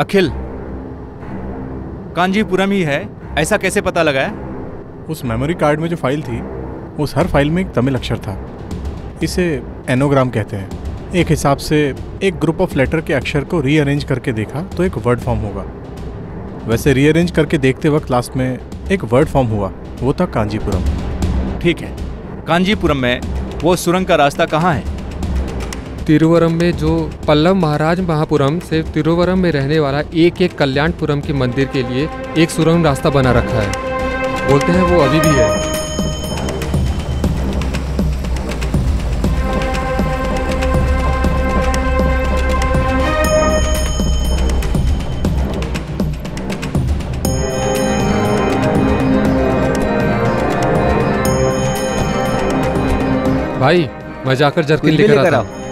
अखिल, कांजीपुरम ही है, ऐसा कैसे पता लगाया? उस मेमोरी कार्ड में जो फाइल थी, उस हर फाइल में एक तमिल अक्षर था। इसे एनोग्राम कहते हैं। एक हिसाब से एक ग्रुप ऑफ लेटर के अक्षर को रीअरेंज करके देखा तो एक वर्ड फॉर्म होगा। वैसे रीअरेंज करके देखते वक्त लास्ट में एक वर्ड फॉर्म हुआ, वो था कांजीपुरम। ठीक है, कांजीपुरम में वो सुरंग का रास्ता कहाँ है? तिरुवरम में, जो पल्लव महाराज महापुरम से तिरुवरम में रहने वाला एक कल्याणपुरम के मंदिर के लिए एक सुरंग रास्ता बना रखा है। बोलते हैं वो अभी भी है। भाई, मैं जाकर जर्किन लेकर आता हूं।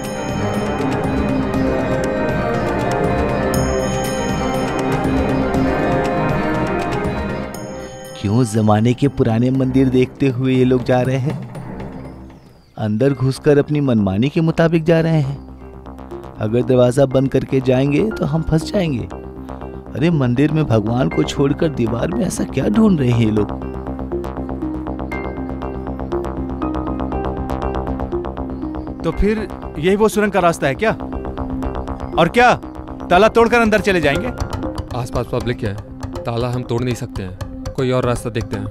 क्यों जमाने के पुराने मंदिर देखते हुए ये लोग जा रहे हैं? अंदर घुसकर अपनी मनमानी के मुताबिक जा रहे हैं। अगर दरवाजा बंद करके जाएंगे तो हम फंस जाएंगे। अरे मंदिर में भगवान को छोड़कर दीवार में ऐसा क्या ढूंढ रहे हैं ये लोग? तो फिर यही वो सुरंग का रास्ता है क्या? और क्या ताला तोड़कर अंदर चले जाएंगे? आसपास पब्लिक है, ताला हम तोड़ नहीं सकते हैं, कोई और रास्ता देखते हैं।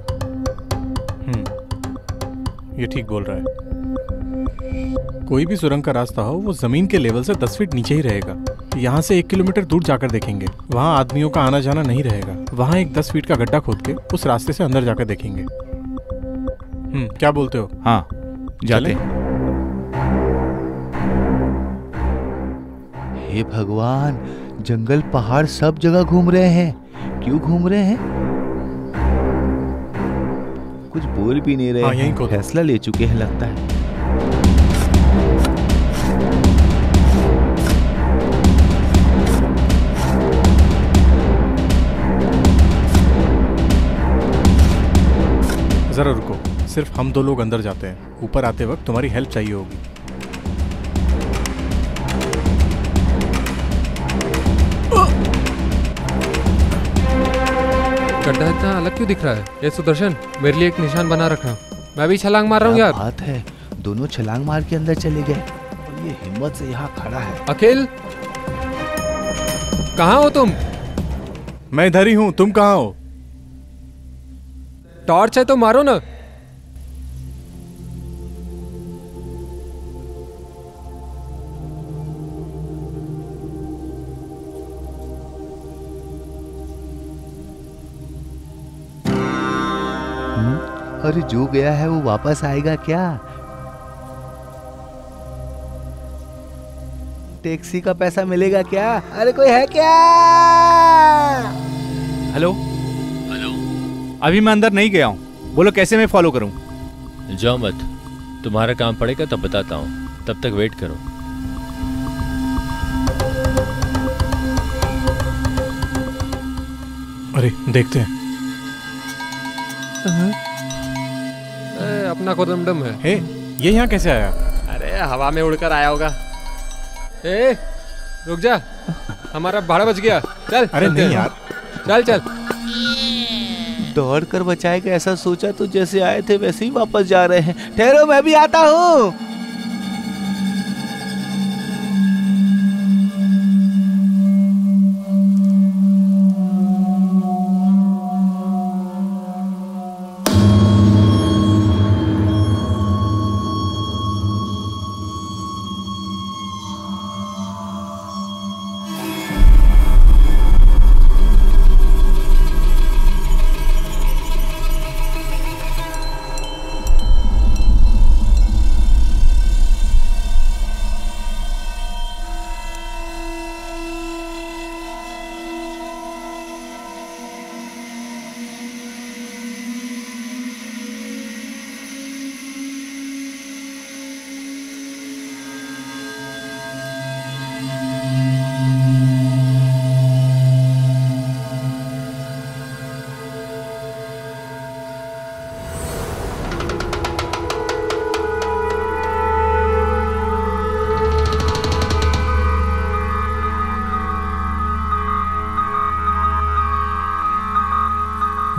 ये ठीक बोल रहा है। कोई भी सुरंग का रास्ता हो वो जमीन के लेवल से 10 फीट नीचे ही रहेगा। यहाँ से 1 किलोमीटर दूर जाकर देखेंगे, वहाँ आदमियों का आना जाना नहीं रहेगा। वहाँ एक 10 फीट का गड्ढा खोद के उस रास्ते से अंदर जाकर देखेंगे। क्या बोलते हो? हाँ जाते। हे भगवान, जंगल पहाड़ सब जगह घूम रहे हैं, क्यों घूम रहे हैं? कुछ बोल भी नहीं रहे। हाँ, यहीं को फैसला ले चुके हैं लगता है। जरा रुको, सिर्फ हम 2 लोग अंदर जाते हैं। ऊपर आते वक्त तुम्हारी हेल्प चाहिए होगी। गड्ढा इतना अलग क्यों दिख रहा है? ये सुदर्शन, मेरे लिए एक निशान बना रखना। मैं भी छलांग मार रहा हूँ यार। बात है, दोनों छलांग मार के अंदर चले गए और ये हिम्मत से यहाँ खड़ा है। अखिल, कहाँ हो तुम? मैं इधर ही हूँ, तुम कहाँ हो? टॉर्च है तो मारो ना। अरे जो गया है वो वापस आएगा क्या? टैक्सी का पैसा मिलेगा क्या? अरे कोई है क्या? हेलो हेलो, अभी मैं अंदर नहीं गया हूँ, बोलो कैसे मैं फॉलो करूँ? जाओ मत, तुम्हारा काम पड़ेगा तब बताता हूँ, तब तक वेट करो। अरे देखते हैं। अपना को दमदम है। हे, ये यहाँ कैसे आया? अरे हवा में उड़कर आया होगा। ए, रुक जा, हमारा भाड़ा बच गया। चल। अरे नहीं यार, चल चल। दौड़ कर बचाएगा ऐसा सोचा तो जैसे आए थे वैसे ही वापस जा रहे हैं। ठहरो, मैं भी आता हूँ।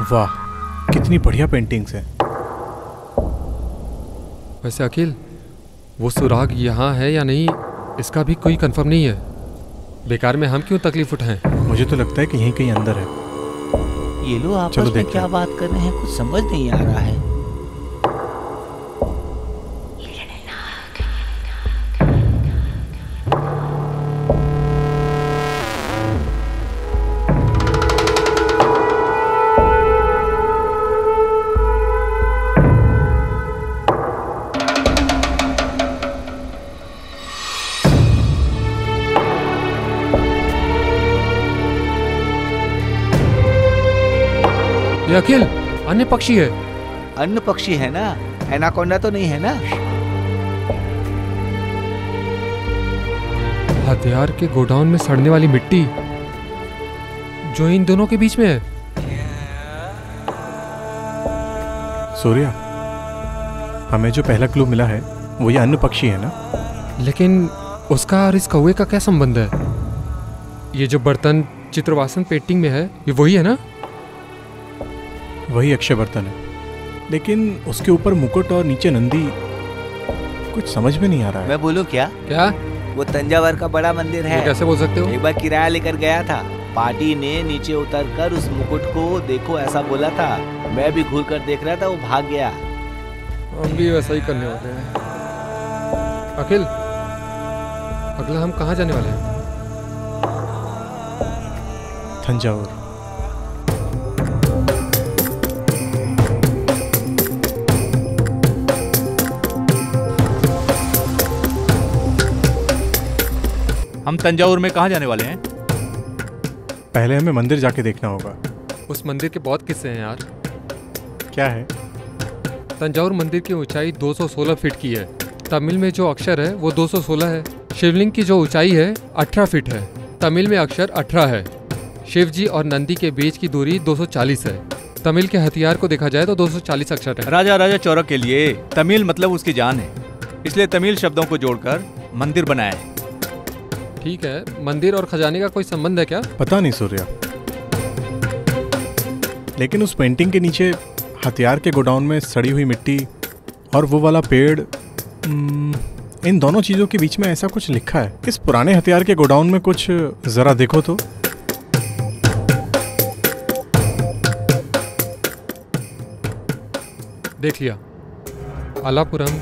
वाह, कितनी बढ़िया पेंटिंग्स हैं। वैसे अखिल, वो सुराग यहाँ है या नहीं इसका भी कोई कंफर्म नहीं है। बेकार में हम क्यों तकलीफ उठाएं? मुझे तो लगता है कि यहीं कहीं अंदर है। ये लोग आपस में क्या बात कर रहे हैं, कुछ समझ नहीं आ रहा है। ये अखिल, अन्य पक्षी है। अन्य पक्षी है ना? एनाकोंडा तो नहीं है ना? हथियार के गोडाउन में सड़ने वाली मिट्टी जो इन दोनों के बीच में है। सूर्या, हमें जो पहला क्लू मिला है वो ये अन्य पक्षी है ना? लेकिन उसका और इस कौवे का क्या संबंध है? ये जो बर्तन चित्रवासन पेंटिंग में है ये वही है ना? वही अक्षय बर्तन है, लेकिन उसके ऊपर मुकुट और नीचे नंदी। कुछ समझ में नहीं आ रहा है। मैं बोलूं क्या? क्या? वो तंजावर का बड़ा मंदिर ये है। कैसे बोल सकते हो? एक बार किराया लेकर गया था, पार्टी ने नीचे उतरकर उस मुकुट को देखो ऐसा बोला था। मैं भी घूर कर देख रहा था, वो भाग गया। हम भी वैसा ही करने वाले हैं। अखिल, अगला हम कहाँ जाने वाले हैं? तंजावुर। हम तंजावुर में कहाँ जाने वाले हैं? पहले हमें मंदिर जाके देखना होगा। उस मंदिर के बहुत किस्से हैं यार। क्या है? तंजावुर मंदिर की ऊंचाई 216 फीट की है। तमिल में जो अक्षर है वो 216 है। शिवलिंग की जो ऊंचाई है 18 फीट है। तमिल में अक्षर 18 है। शिव जी और नंदी के बीच की दूरी 240 है। तमिल के हथियार को देखा जाए तो 240 अक्षर है। राजा राजा चौरक के लिए तमिल मतलब उसकी जान है, इसलिए तमिल शब्दों को जोड़कर मंदिर बनाया है। ठीक है, मंदिर और खजाने का कोई संबंध है क्या? पता नहीं सूर्या, लेकिन उस पेंटिंग के नीचे हथियार के गोडाउन में सड़ी हुई मिट्टी और वो वाला पेड़, इन दोनों चीजों के बीच में ऐसा कुछ लिखा है। इस पुराने हथियार के गोडाउन में कुछ जरा देखो तो। देख लिया, अलापुरम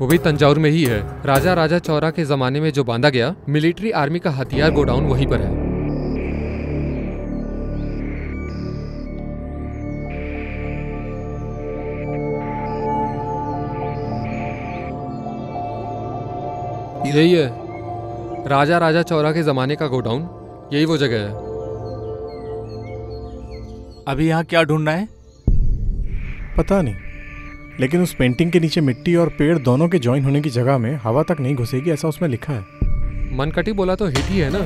वो भी तंजावुर में ही है। राजा राजा चौरा के जमाने में जो बांधा गया मिलिट्री आर्मी का हथियार गोडाउन वहीं पर है। यही है, राजा राजा चौरा के जमाने का गोडाउन, यही वो जगह है। अभी यहाँ क्या ढूंढना है? पता नहीं, लेकिन उस पेंटिंग के नीचे मिट्टी और पेड़ दोनों के ज्वाइन होने की जगह में हवा तक नहीं घुसेगी, ऐसा उसमें लिखा है। मनकटी बोला तो हिट ही है ना।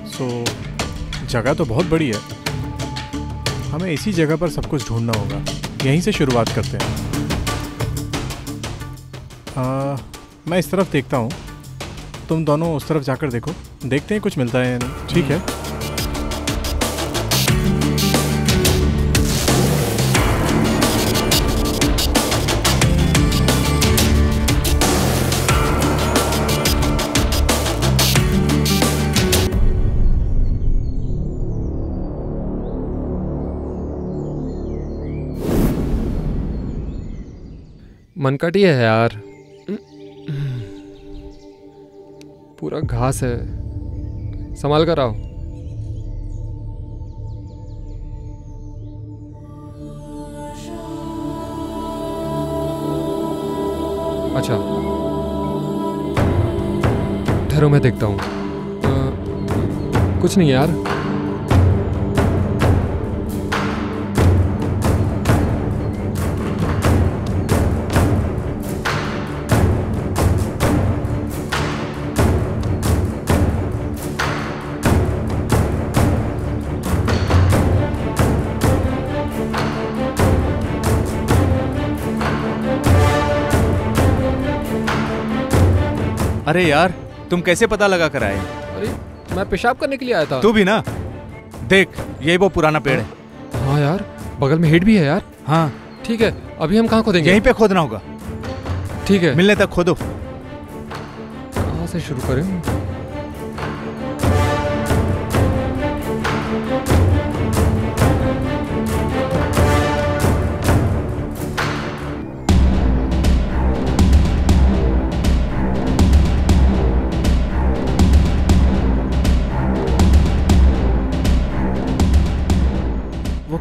सो जगह तो बहुत बड़ी है। हमें इसी जगह पर सब कुछ ढूंढना होगा। यहीं से शुरुआत करते हैं। मैं इस तरफ देखता हूँ, तुम दोनों उस तरफ जाकर देखो, देखते हैं कुछ मिलता है या नहीं। ठीक है। मनकटी है यार, पूरा घास है, संभाल कर आओ। अच्छा ठहरो, मैं देखता हूँ। कुछ नहीं यार। अरे यार, तुम कैसे पता लगा कर आए? अरे मैं पेशाब करने के लिए आया था। तू भी ना देख, यही वो पुराना पेड़ है। हाँ यार, बगल में हिट भी है यार। हाँ ठीक है, अभी हम कहाँ खोदेंगे? यहीं पे खोदना होगा। ठीक है, मिलने तक खोदो। कहाँ से शुरू करें?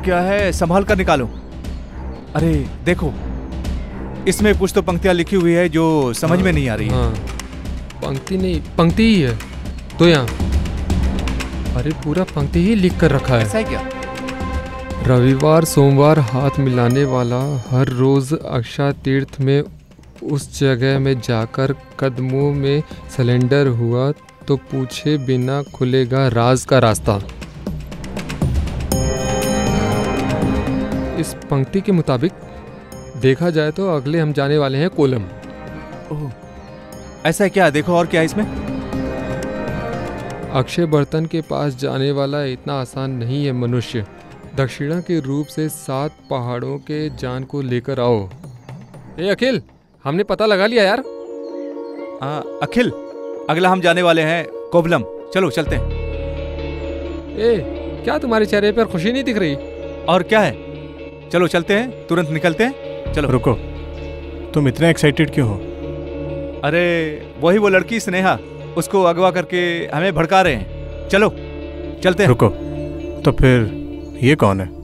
क्या है, संभाल कर निकालो। अरे देखो, इसमें कुछ तो पंक्तियां लिखी हुई है जो समझ में नहीं आ रही है। हाँ, पंक्ति नहीं, पंक्ति ही है तो यहाँ। अरे पूरा पंक्ति ही लिख कर रखा है। ऐसा है क्या? रविवार सोमवार हाथ मिलाने वाला हर रोज अक्षय तीर्थ में उस जगह में जाकर कदमों में सिलेंडर हुआ तो पूछे बिना खुलेगा राज का रास्ता। इस पंक्ति के मुताबिक देखा जाए तो अगले हम जाने वाले हैं कोलम। ओह, ऐसा है क्या? देखो और क्या है इसमें? अक्षय बर्तन के पास जाने वाला इतना आसान नहीं है मनुष्य। दक्षिणा के रूप से 7 पहाड़ों के जान को लेकर आओ। ए अखिल, हमने पता लगा लिया यार। अखिल, अगला हम जाने वाले हैं कोवलम। चलो चलते हैं। ए, क्या तुम्हारे चेहरे पर खुशी नहीं दिख रही? और क्या है, चलो चलते हैं, तुरंत निकलते हैं। चलो। रुको, तुम इतने एक्साइटेड क्यों हो? अरे वही वो लड़की स्नेहा, उसको अगवा करके हमें भड़का रहे हैं। चलो चलते हैं। रुको, तो फिर ये कौन है?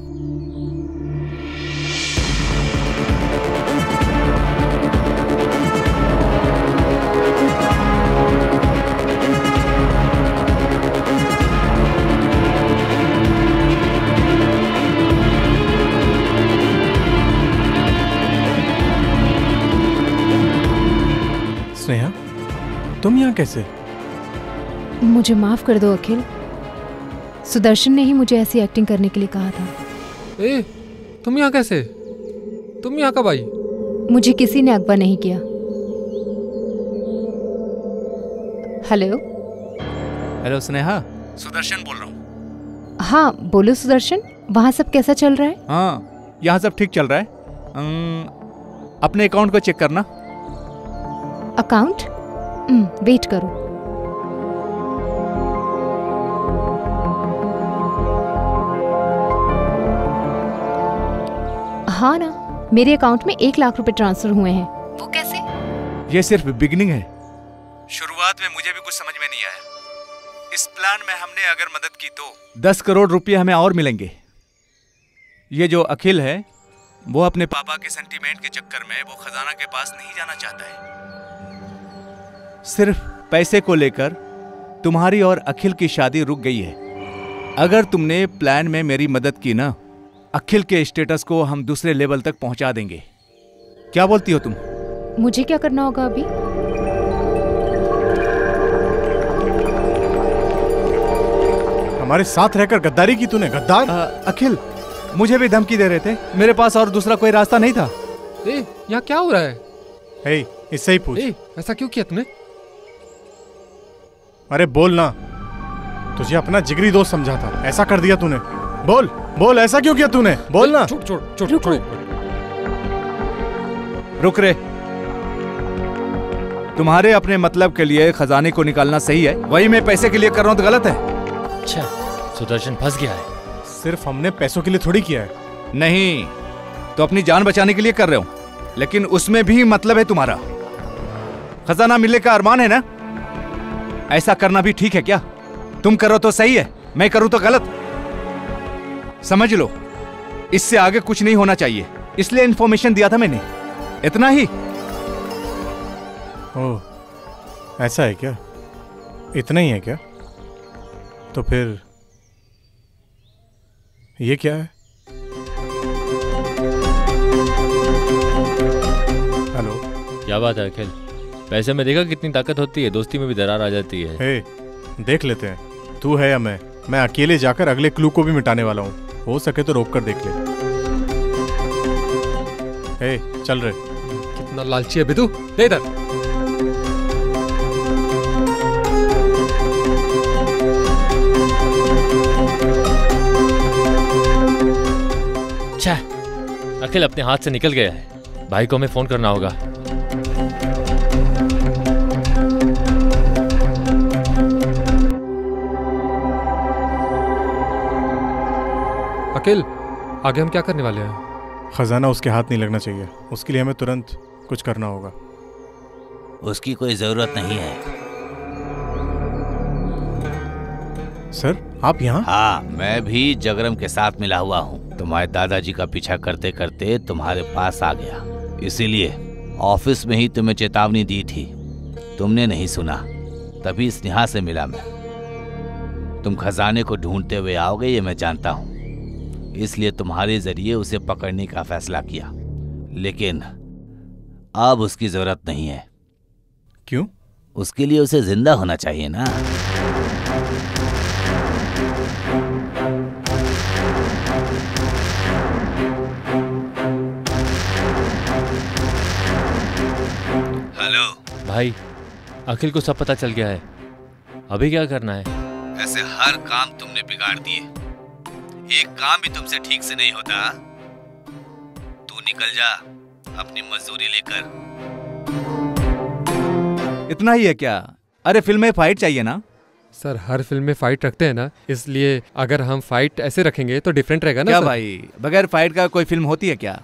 स्नेहा, तुम यहाँ कैसे? मुझे माफ कर दो अखिल, सुदर्शन ने ही मुझे ऐसी एक्टिंग करने के लिए कहा था। ए, तुम यहाँ कैसे? तुम यहाँ कब आई? मुझे किसी ने अगवा नहीं किया। हेलो। हेलो स्नेहा, सुदर्शन बोल रहा हूँ। हाँ बोलो सुदर्शन, वहाँ सब कैसा चल रहा है? हाँ, यहाँ सब ठीक चल रहा है। अपने अकाउंट को चेक करना। अकाउंट? वेट करो। हाँ ना, मेरे अकाउंट में 1 लाख रुपए ट्रांसफर हुए हैं। वो कैसे? ये सिर्फ बिगिनिंग है। शुरुआत में मुझे भी कुछ समझ में नहीं आया। इस प्लान में हमने अगर मदद की तो 10 करोड़ रुपए हमें और मिलेंगे। ये जो अखिल है, वो अपने पापा के सेंटीमेंट के चक्कर में वो खजाना के पास नहीं जाना चाहता है। सिर्फ पैसे को लेकर तुम्हारी और अखिल की शादी रुक गई है। अगर तुमने प्लान में मेरी मदद की ना, अखिल के स्टेटस को हम दूसरे लेवल तक पहुंचा देंगे। क्या बोलती हो तुम? मुझे क्या करना होगा अभी? हमारे साथ रहकर गद्दारी की तूने, गद्दार। अखिल मुझे भी धमकी दे रहे थे, मेरे पास और दूसरा कोई रास्ता नहीं था। यहाँ क्या हो रहा है? हे, इससे ही पूछ। ऐसा क्यों किया तुमने? अरे बोल ना, तुझे अपना जिगरी दोस्त समझा था, ऐसा कर दिया तूने। बोल बोल, ऐसा क्यों किया तूने? बोल ना। छोड़। रुक रे, तुम्हारे अपने मतलब के लिए खजाने को निकालना सही है, वही मैं पैसे के लिए कर रहा हूं तो गलत है? अच्छा, सुदर्शन फंस गया है। सिर्फ हमने पैसों के लिए थोड़ी किया है। नहीं, तो अपनी जान बचाने के लिए कर रहे हो, लेकिन उसमें भी मतलब है तुम्हारा। खजाना मिलने का अरमान है ना? ऐसा करना भी ठीक है क्या? तुम करो तो सही है, मैं करूं तो गलत। समझ लो, इससे आगे कुछ नहीं होना चाहिए, इसलिए इंफॉर्मेशन दिया था मैंने, इतना ही। ओह, ऐसा है क्या? इतना ही है क्या? तो फिर ये क्या है? हेलो। क्या बात है अखिल? पैसे में देखा कितनी ताकत होती है, दोस्ती में भी दरार आ जाती है। हे, देख लेते हैं, तू है या मैं अकेले जाकर अगले क्लू को भी मिटाने वाला हूँ। हो सके तो रोक कर देख ले। हे, चल रहे। कितना लालची है बिदू, दे इधर। अच्छा, अखिल अपने हाथ से निकल गया है। भाई को हमें फोन करना होगा। अखिल, आगे हम क्या करने वाले हैं? खजाना उसके हाथ नहीं लगना चाहिए, उसके लिए हमें तुरंत कुछ करना होगा। उसकी कोई जरूरत नहीं है। सर, आप यहाँ? हाँ, मैं भी जगरम के साथ मिला हुआ हूँ। तुम्हारे दादाजी का पीछा करते करते तुम्हारे पास आ गया, इसीलिए ऑफिस में ही तुम्हें चेतावनी दी थी, तुमने नहीं सुना, तभी स्नेहा से मिला मैं। तुम खजाने को ढूंढते हुए आओगे ये मैं जानता हूँ, इसलिए तुम्हारे जरिए उसे पकड़ने का फैसला किया, लेकिन अब उसकी जरूरत नहीं है। क्यों? उसके लिए उसे जिंदा होना चाहिए ना। हेलो भाई, अखिल को सब पता चल गया है, अभी क्या करना है? ऐसे हर काम तुमने बिगाड़ दिए, एक काम भी तुमसे ठीक से नहीं होता। तू निकल जा, अपनी मजदूरी लेकर। इतना ही है क्या? अरे फिल्म में फाइट चाहिए ना। सर हर फिल्म में फाइट रखते हैं ना, इसलिए अगर हम फाइट ऐसे रखेंगे तो डिफरेंट रहेगा ना क्या सर? भाई, बगैर फाइट का कोई फिल्म होती है क्या?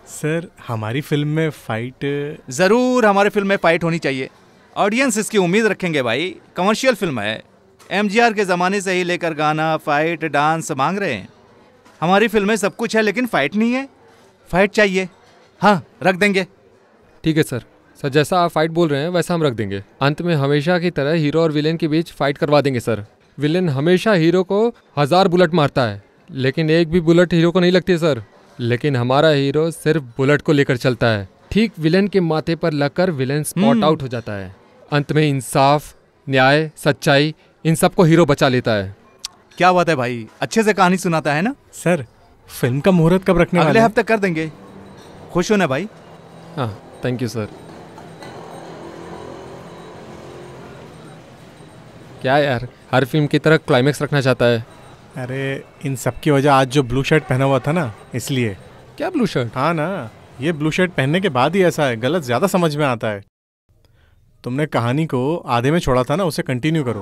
सर हमारी फिल्म में फाइट जरूर हमारे फिल्म में फाइट होनी चाहिए। ऑडियंस इसकी उम्मीद रखेंगे भाई। कमर्शियल फिल्म है, एमजीआर के ज़माने से ही लेकर गाना, फाइट, डांस मांग रहे हैं। हमारी फिल्म में सब कुछ है लेकिन फाइट नहीं है। फाइट चाहिए। हाँ, रख देंगे। ठीक है सर। सर जैसा आप फाइट बोल रहे हैं वैसा हम रख देंगे। अंत में हमेशा की तरह हीरो और विलेन के बीच फाइट करवा देंगे सर। विलेन हमेशा हीरो को 1000 बुलेट मारता है, लेकिन एक भी बुलेट हीरो को नहीं लगती सर। लेकिन हमारा हीरो सिर्फ बुलेट को लेकर चलता है। ठीक विलेन के माथे पर लगकर विलेन स्पॉट आउट हो जाता है। अंत में इंसाफ, न्याय, सच्चाई, इन सबको हीरो बचा लेता है। क्या बात है भाई, अच्छे से कहानी सुनाता है ना। सर फिल्म का मुहूर्त कब रखने वाले अगले हैं? हफ्ते कर देंगे। खुश हो ना भाई? हाँ, थैंक यू सर। क्या यार, हर फिल्म की तरह क्लाइमेक्स रखना चाहता है। अरे इन सब की वजह आज जो ब्लू शर्ट पहना हुआ था ना, इसलिए। क्या ब्लू शर्ट? हाँ ना, ये ब्लू शर्ट पहनने के बाद ही ऐसा है। गलत ज़्यादा समझ में आता है। तुमने कहानी को आधे में छोड़ा था ना, उसे कंटिन्यू करो।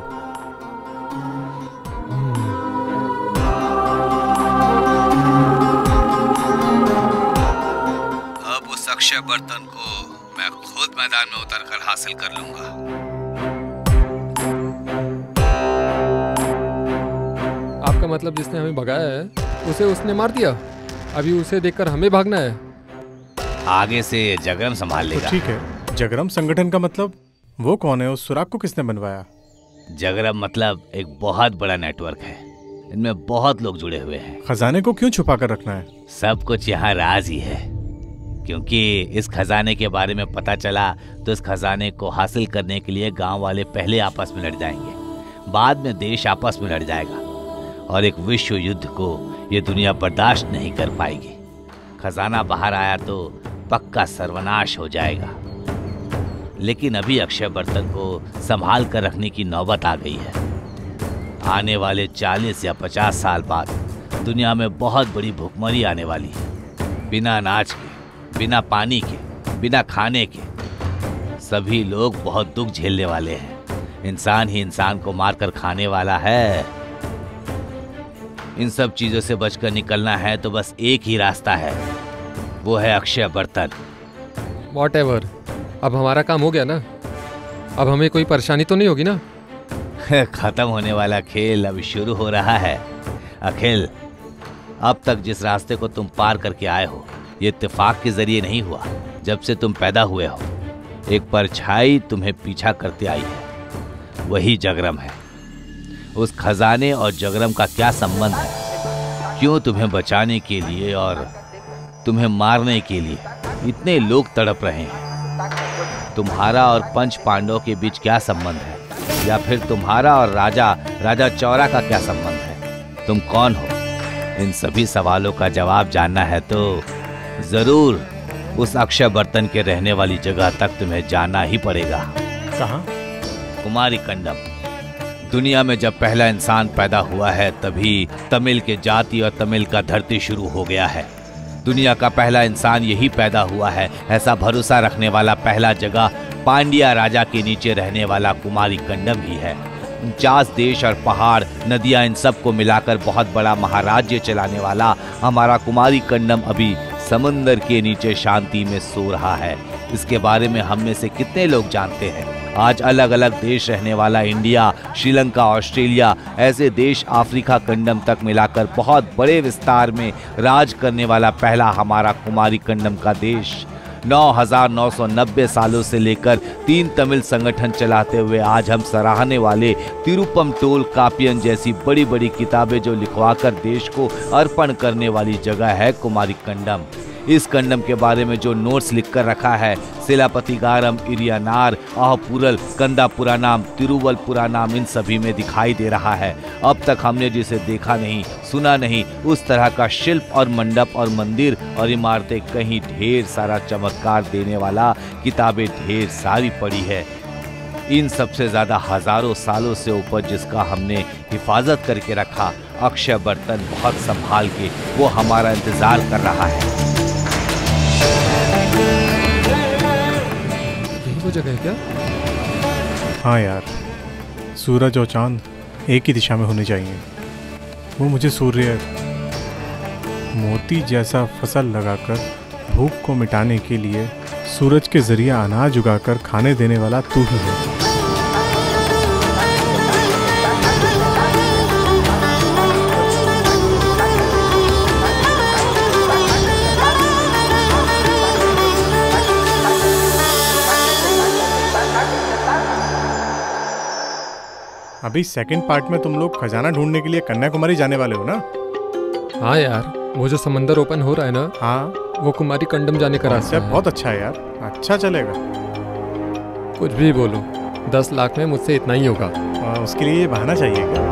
अब उस अक्षय बर्तन को मैं खुद मैदान में उतरकर हासिल कर लूंगा। आपका मतलब जिसने हमें भगाया है उसे उसने मार दिया, अभी उसे देखकर हमें भागना है? आगे से जगरम संभाल तो लेगा। ठीक है, जगरम संगठन का मतलब वो कौन है? उस सुराग को किसने बनवाया? जगरम मतलब एक बहुत बड़ा नेटवर्क है। इनमें बहुत लोग जुड़े हुए हैं। खजाने को क्यों छुपा कर रखना है? सब कुछ यहाँ राज ही है, क्योंकि इस खजाने के बारे में पता चला तो इस खजाने को हासिल करने के लिए गांव वाले पहले आपस में लड़ जाएंगे, बाद में देश आपस में लड़ जाएगा और एक विश्व युद्ध को ये दुनिया बर्दाश्त नहीं कर पाएगी। खजाना बाहर आया तो पक्का सर्वनाश हो जाएगा। लेकिन अभी अक्षय बर्तन को संभाल कर रखने की नौबत आ गई है। आने वाले 40 या 50 साल बाद दुनिया में बहुत बड़ी भूखमरी आने वाली है। बिना अनाज के, बिना पानी के, बिना खाने के सभी लोग बहुत दुख झेलने वाले हैं। इंसान ही इंसान को मारकर खाने वाला है। इन सब चीजों से बचकर निकलना है तो बस एक ही रास्ता है, वो है अक्षय बर्तन। Whatever, अब हमारा काम हो गया ना, अब हमें कोई परेशानी तो नहीं होगी ना? खत्म होने वाला खेल अभी शुरू हो रहा है। अखिल, अब तक जिस रास्ते को तुम पार करके आए हो, ये इत्तेफाक के जरिए नहीं हुआ। जब से तुम पैदा हुए हो, एक परछाई तुम्हें पीछा करते आई है, वही जगरम है। उस खजाने और जगरम का क्या संबंध है? क्यों तुम्हें बचाने के लिए और तुम्हें मारने के लिए इतने लोग तड़प रहे हैं? तुम्हारा और पंच पांडवों के बीच क्या संबंध है? या फिर तुम्हारा और राजा चौरा का क्या संबंध है? तुम कौन हो? इन सभी सवालों का जवाब जानना है तो जरूर उस अक्षय बर्तन के रहने वाली जगह तक तुम्हें जाना ही पड़ेगा। कहाँ? कुमारी कंडम। दुनिया में जब पहला इंसान पैदा हुआ है तभी तमिल के जाति और तमिल का धरती शुरू हो गया है। दुनिया का पहला इंसान यही पैदा हुआ है, ऐसा भरोसा रखने वाला पहला जगह पांड्या राजा के नीचे रहने वाला कुमारी कंडम ही है। 49 देश और पहाड़, नदियां, इन सब को मिलाकर बहुत बड़ा महाराज्य चलाने वाला हमारा कुमारी कंडम अभी समुंदर के नीचे शांति में सो रहा है। इसके बारे में हम में से कितने लोग जानते हैं? आज अलग अलग देश रहने वाला इंडिया, श्रीलंका, ऑस्ट्रेलिया, ऐसे देश अफ्रीका कंडम तक मिलाकर बहुत बड़े विस्तार में राज करने वाला पहला हमारा कुमारी कंडम का देश 9,990 सालों से लेकर 3 तमिल संगठन चलाते हुए आज हम सराहने वाले तिरुपम टोल कापियन जैसी बड़ी बड़ी किताबें जो लिखवाकर देश को अर्पण करने वाली जगह है कुमारी कंडम। इस कंडम के बारे में जो नोट्स लिखकर रखा है सिलापतिगारम, इरियानार, आहपुरल, कंदापुरानाम, तिरुवलपुरानाम, इन सभी में दिखाई दे रहा है। अब तक हमने जिसे देखा नहीं, सुना नहीं, उस तरह का शिल्प और मंडप और मंदिर और इमारतें कहीं ढेर सारा चमत्कार देने वाला किताबें ढेर सारी पड़ी है। इन सबसे ज्यादा हजारों सालों से ऊपर जिसका हमने हिफाजत करके रखा, अक्षय बर्तन बहुत संभाल के वो हमारा इंतजार कर रहा है। वो जगह है क्या? हाँ यार, सूरज और चांद एक ही दिशा में होने चाहिए। वो मुझे सूर्य मोती जैसा फसल लगाकर भूख को मिटाने के लिए सूरज के जरिए अनाज उगाकर खाने देने वाला तू ही है। अभी सेकंड पार्ट में तुम लोग खजाना ढूंढने के लिए कन्याकुमारी जाने वाले हो ना? हाँ यार, वो जो समंदर ओपन हो रहा है ना, हाँ, वो कुमारी कंडम जाने का रास्ता है। बहुत अच्छा है यार, अच्छा चलेगा। कुछ भी बोलो, 10 लाख में मुझसे इतना ही होगा। उसके लिए ये बहाना चाहिए क्या?